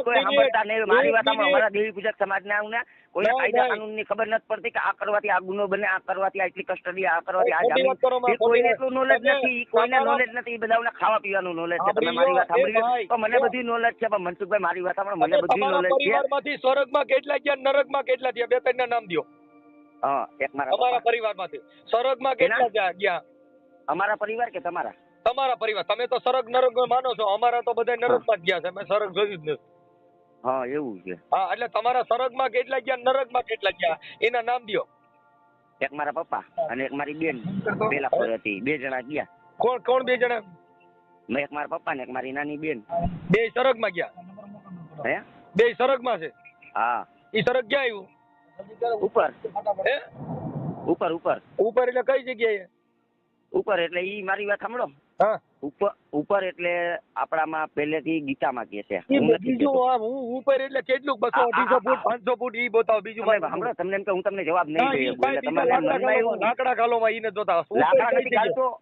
કોઈ સાંભળતા નહીં. મારી વાત મિનિટ. અમારા દેવી પૂજક સમાજના આવું ને કોઈને નહીં, કાયદા નહીં. કાનૂનની ખબર નથી પડતી કે આ કરવાથી આ ગુનો બને, આ કરવાથી આટલી કસ્ટડી, આ કરવાથી આ ખોટી જામીન. વાત કરો માં, એ કોઈને ખોટી એટલું વાત. નોલેજ તમે નથી, કોઈને તમારા- નોલેજ નથી. એ બધાને ખાવા પીવાનું નોલેજ છે. તમે સાંભળી મારી વાત લો, એ સાંભળી ભાઈ. તો મને બધી નોલેજ છે, પણ મનસુખભાઈ મારી વાત સાંભળો, મને તમે બધી તમારા નોલેજ છે. પરિવારમાંથી સ્વર્ગમાં કેટલા ગયા, નરકમાં કેટલા થયા? બે ત્રણના નામ દ્યો. હા, એક મારા તમારા પપ્પા. પરિવારમાંથી સ્વર્ગમાં કેટલા ગયા? અમારા પરિવાર કે તમારા? તમારા પરિવાર. તમે તો સ્વર્ગ નરક માનો છો, અમારા તો બધા નરકમાં જ ગયા છે. અમે સ્વર્ગ જોયું જ નથી. હા, એવું છે. હા, એટલે તમારા સ્વર્ગમાં કેટલા ગયા, નરકમાં કેટલા ગયા, એના નામ દ્યો. એક મારા પપ્પા અને એક મારી બેન પેલા ખોર હતી. 2 જણા ગયા. કોણ કોણ? 2 જણા. એક મારા પપ્પા ને એક મારી નાની બેન. 2 સ્વર્ગમાં ગયા. હે? 2 સ્વર્ગમાં છે. હા, ઈ સ્વર્ગ ક્યાં આવ્યું? ઉપર હે? ઉપર ઉપર ઉપર એટલે કઈ જગ્યાએ? ઉપર એટલે ઈ મારી વાત સાંભળો. હા, ઉપર એટલે આપણામાં પહેલેથી ગીતામાં કહે છે. ઈ હું નથી બીજું કહેતો. હું ઉપર એટલે કેટલું? 200 250 ફૂટ 500 ફૂટ ઈ બતાવો. બીજું તમે કાંઈ સાંભળો, તમને એમ કે હું તમને જવાબ ના, નહીં ઈ દઉં કાંઈ એટલે બીજા તમારે લાકડા મનમાં ગાલોમાં- એવું લાકડા ગાલોમાં ઈને જોતા. ઉપર લાકડા કઈ નથી જગ્યાએ? ગાલતો.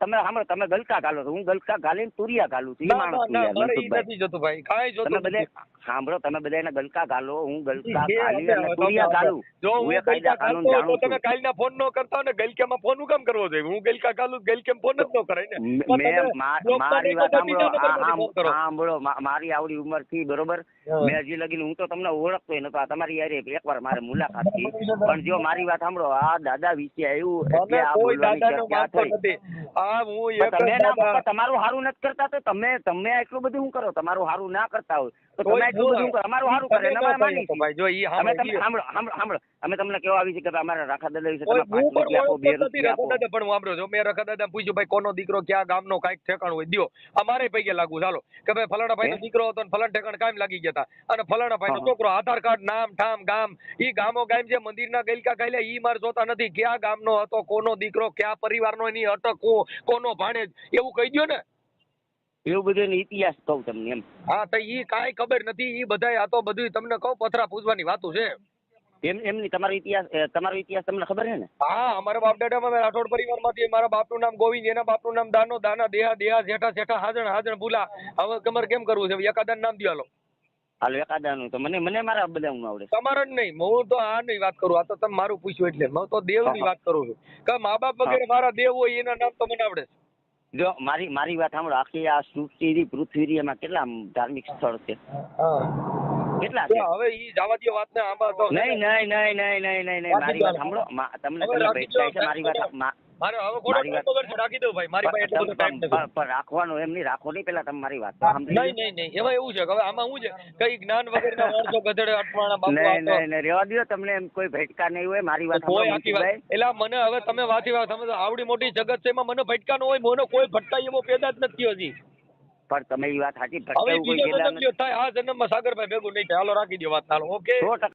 તમે સાંભળો, તમે ગલકા ગાલો છો, હું ગલકા ગાલીને તુરિયા ગાલું છું. ઈ ના, માણસ ના, છું ના, યાર, મારે ઈ મનસુખભાઈ. નથી જોતું ભાઈ, કાંઈ જોતું તમે બધે નથી. સાંભળો, તમે બધા એને ગલકા ગાલો, હું ગલકા જે ગાલી હવે- અને હવે તુરિયા તમે- ગાલું. જો હું હું એ કાયદા ગલકા કાનૂન ગાલતો જાણું તો તમે છું. કાલના ફોન નો કરતા ને ગલકામાં ફોન હું કામ કરવો જોઈએ? હું ગલકા ગાલું, ગલકેમ ફોન જ ન કરાય ને. પણ તમે મારી વાત લોકલ સાંભળો, બીજા નંબરમાંથી ફોન કરો. સાંભળો, મારી આવડી ઉંમર થી બરોબર, હા. મેં હજી લગીને હું તો તમને ઓળખતો નતો. આ તમારી યાર એકવાર મારે મુલાકાત થઈ. પણ જો મારી વાત સાંભળો, આ દાદા વિશે આવ્યું એટલે મને આ કોઈ બોલવાની દાદાનો ચર્ચા માનતો થઈ. નથી. આ હું એક પણ જ તમે ના દાદા- પપ્પા તમારું સારું નથી કરતા તો તમે એટલું બધું શું કરો? તમારું સારું ના કરતા હોય તો કોઈ તમે એટલું ના- બધું કરો. અમારું સારું કરે તમે ને ના અમે માની કહી શકો છીએ. ભાઈ. જો ઈ અમે સાંભળો, તમને સાંભળો અમે તમને કેવા આવી છે કે અમારા રાખા દાદા વિશે કોઈ તમે 5 હું પણ રૂપિયા આપો, ઓળખતો 2 જ નથી રૂપિયા રખા આપો. દાદા, પણ હું સાંભળો છો, મેં રખા દાદા પૂછ્યું ભાઈ કોનો દીકરો ક્યાં ગામનો કાંઈક ઠેકાણું હોય દ્યો. અમારે પૈકે લાગુ ચાલો કે ભાઈ ફલાણા ભાઈનો હે? દીકરો હતો ને ફલાણા ઠેકાણે કાયમ લાગી ગયા હતા, અને ફલાણા ભાઈનો હા. છોકરો, આધાર કાર્ડ, નામ, ઠામ, ગામ, ઈ ગામો ગામ જે મંદિરના ગલકા ગાયલા ઈ મારે જોતા નથી. ક્યાં ગામનો હતો, કોનો દીકરો, ક્યાં પરિવારનો, એની અટક કોનો ભાણેજ, એવું કહી દ્યો ને. એવું બધું એનો ઇતિહાસ કહું તમને એમ. હા, તો ઈ કાંઈ ખબર નથી. ઈ બધાય આ તો બધું તમને કહું પથરા પૂજવાની વાતું છે. એમની તમારો ઇતિહાસ તમને ખબર છે ને? હા, અમારા બાપ દાદામાં મેં રાઠોડ પરિવારમાંથી, મારા બાપનું નામ ગોવિંદ, એના બાપનું નામ દાનો, દાના, દેહા, દેહા, જેઠા, જેઠા, હાજણ, હાજણ, ભૂલા. હવે તમારે કેમ કરવું છે? એકાદાનું નામ દ્યો હાલો. હાલો એકાદાનું તો મને મારા બધા હું આવડે. તમારે જ નહીં, હું તો આ નહીં વાત કરું. આ તો તમે મારું પૂછ્યું એટલે હું તો દેવની વાત કરું છું કે મા બાપ વગેરે મારા દેવ હોય એના નામ તો મને આવડે છે. જો મારી વાત સાંભળો, આખી આ સૃષ્ટિ પૃથ્વી એમાં કેટલા ધાર્મિક સ્થળ છે? કેટલા છે? હવે ઈ જવા દો વાત ને. આમાં તો નહીં મારી વાત સાંભળો. તમને ભેટ થાય છે મારી વાત. મારે હવે ખોટો મારી વાત- ખબર છે, રાખી દઉં ભાઈ. મારી પાસે એટલો બધો ટાઈમ નથી. પણ રાખવાનું એમ નહીં, રાખો નહીં પેલા તમે મારી વાત તો સાંભળી લો. નહીં એમાં એવું છે કે હવે આમાં શું છે, કઈ જ્ઞાન વગરના માણસો ગધેડે અટવાણા બાપુ આ તો- નહીં રહેવા દો. તમને એમ કોઈ ભેટકા નહીં હોય. મારી વાત કોઈ સાંભળો આખી વાત મનસુખભાઈ. એટલે મને હવે તમે વાંચી વાત, તમે તો આવડી મોટી જગત છે, એમાં મને ભટકા નો હોય, મને કોઈ ભટકા એવો પેદા જ નથી હજી. પણ તમે એ વાત સાચી, હવે ભટકાવું કોઈ બીજો પેલા જન્મ લ્યો થાય, આ જન્મમાં સાગરભાઈ ભેગું નહીં થાય. હાલો રાખી દો વાત. હાલો, ઓકે. 100%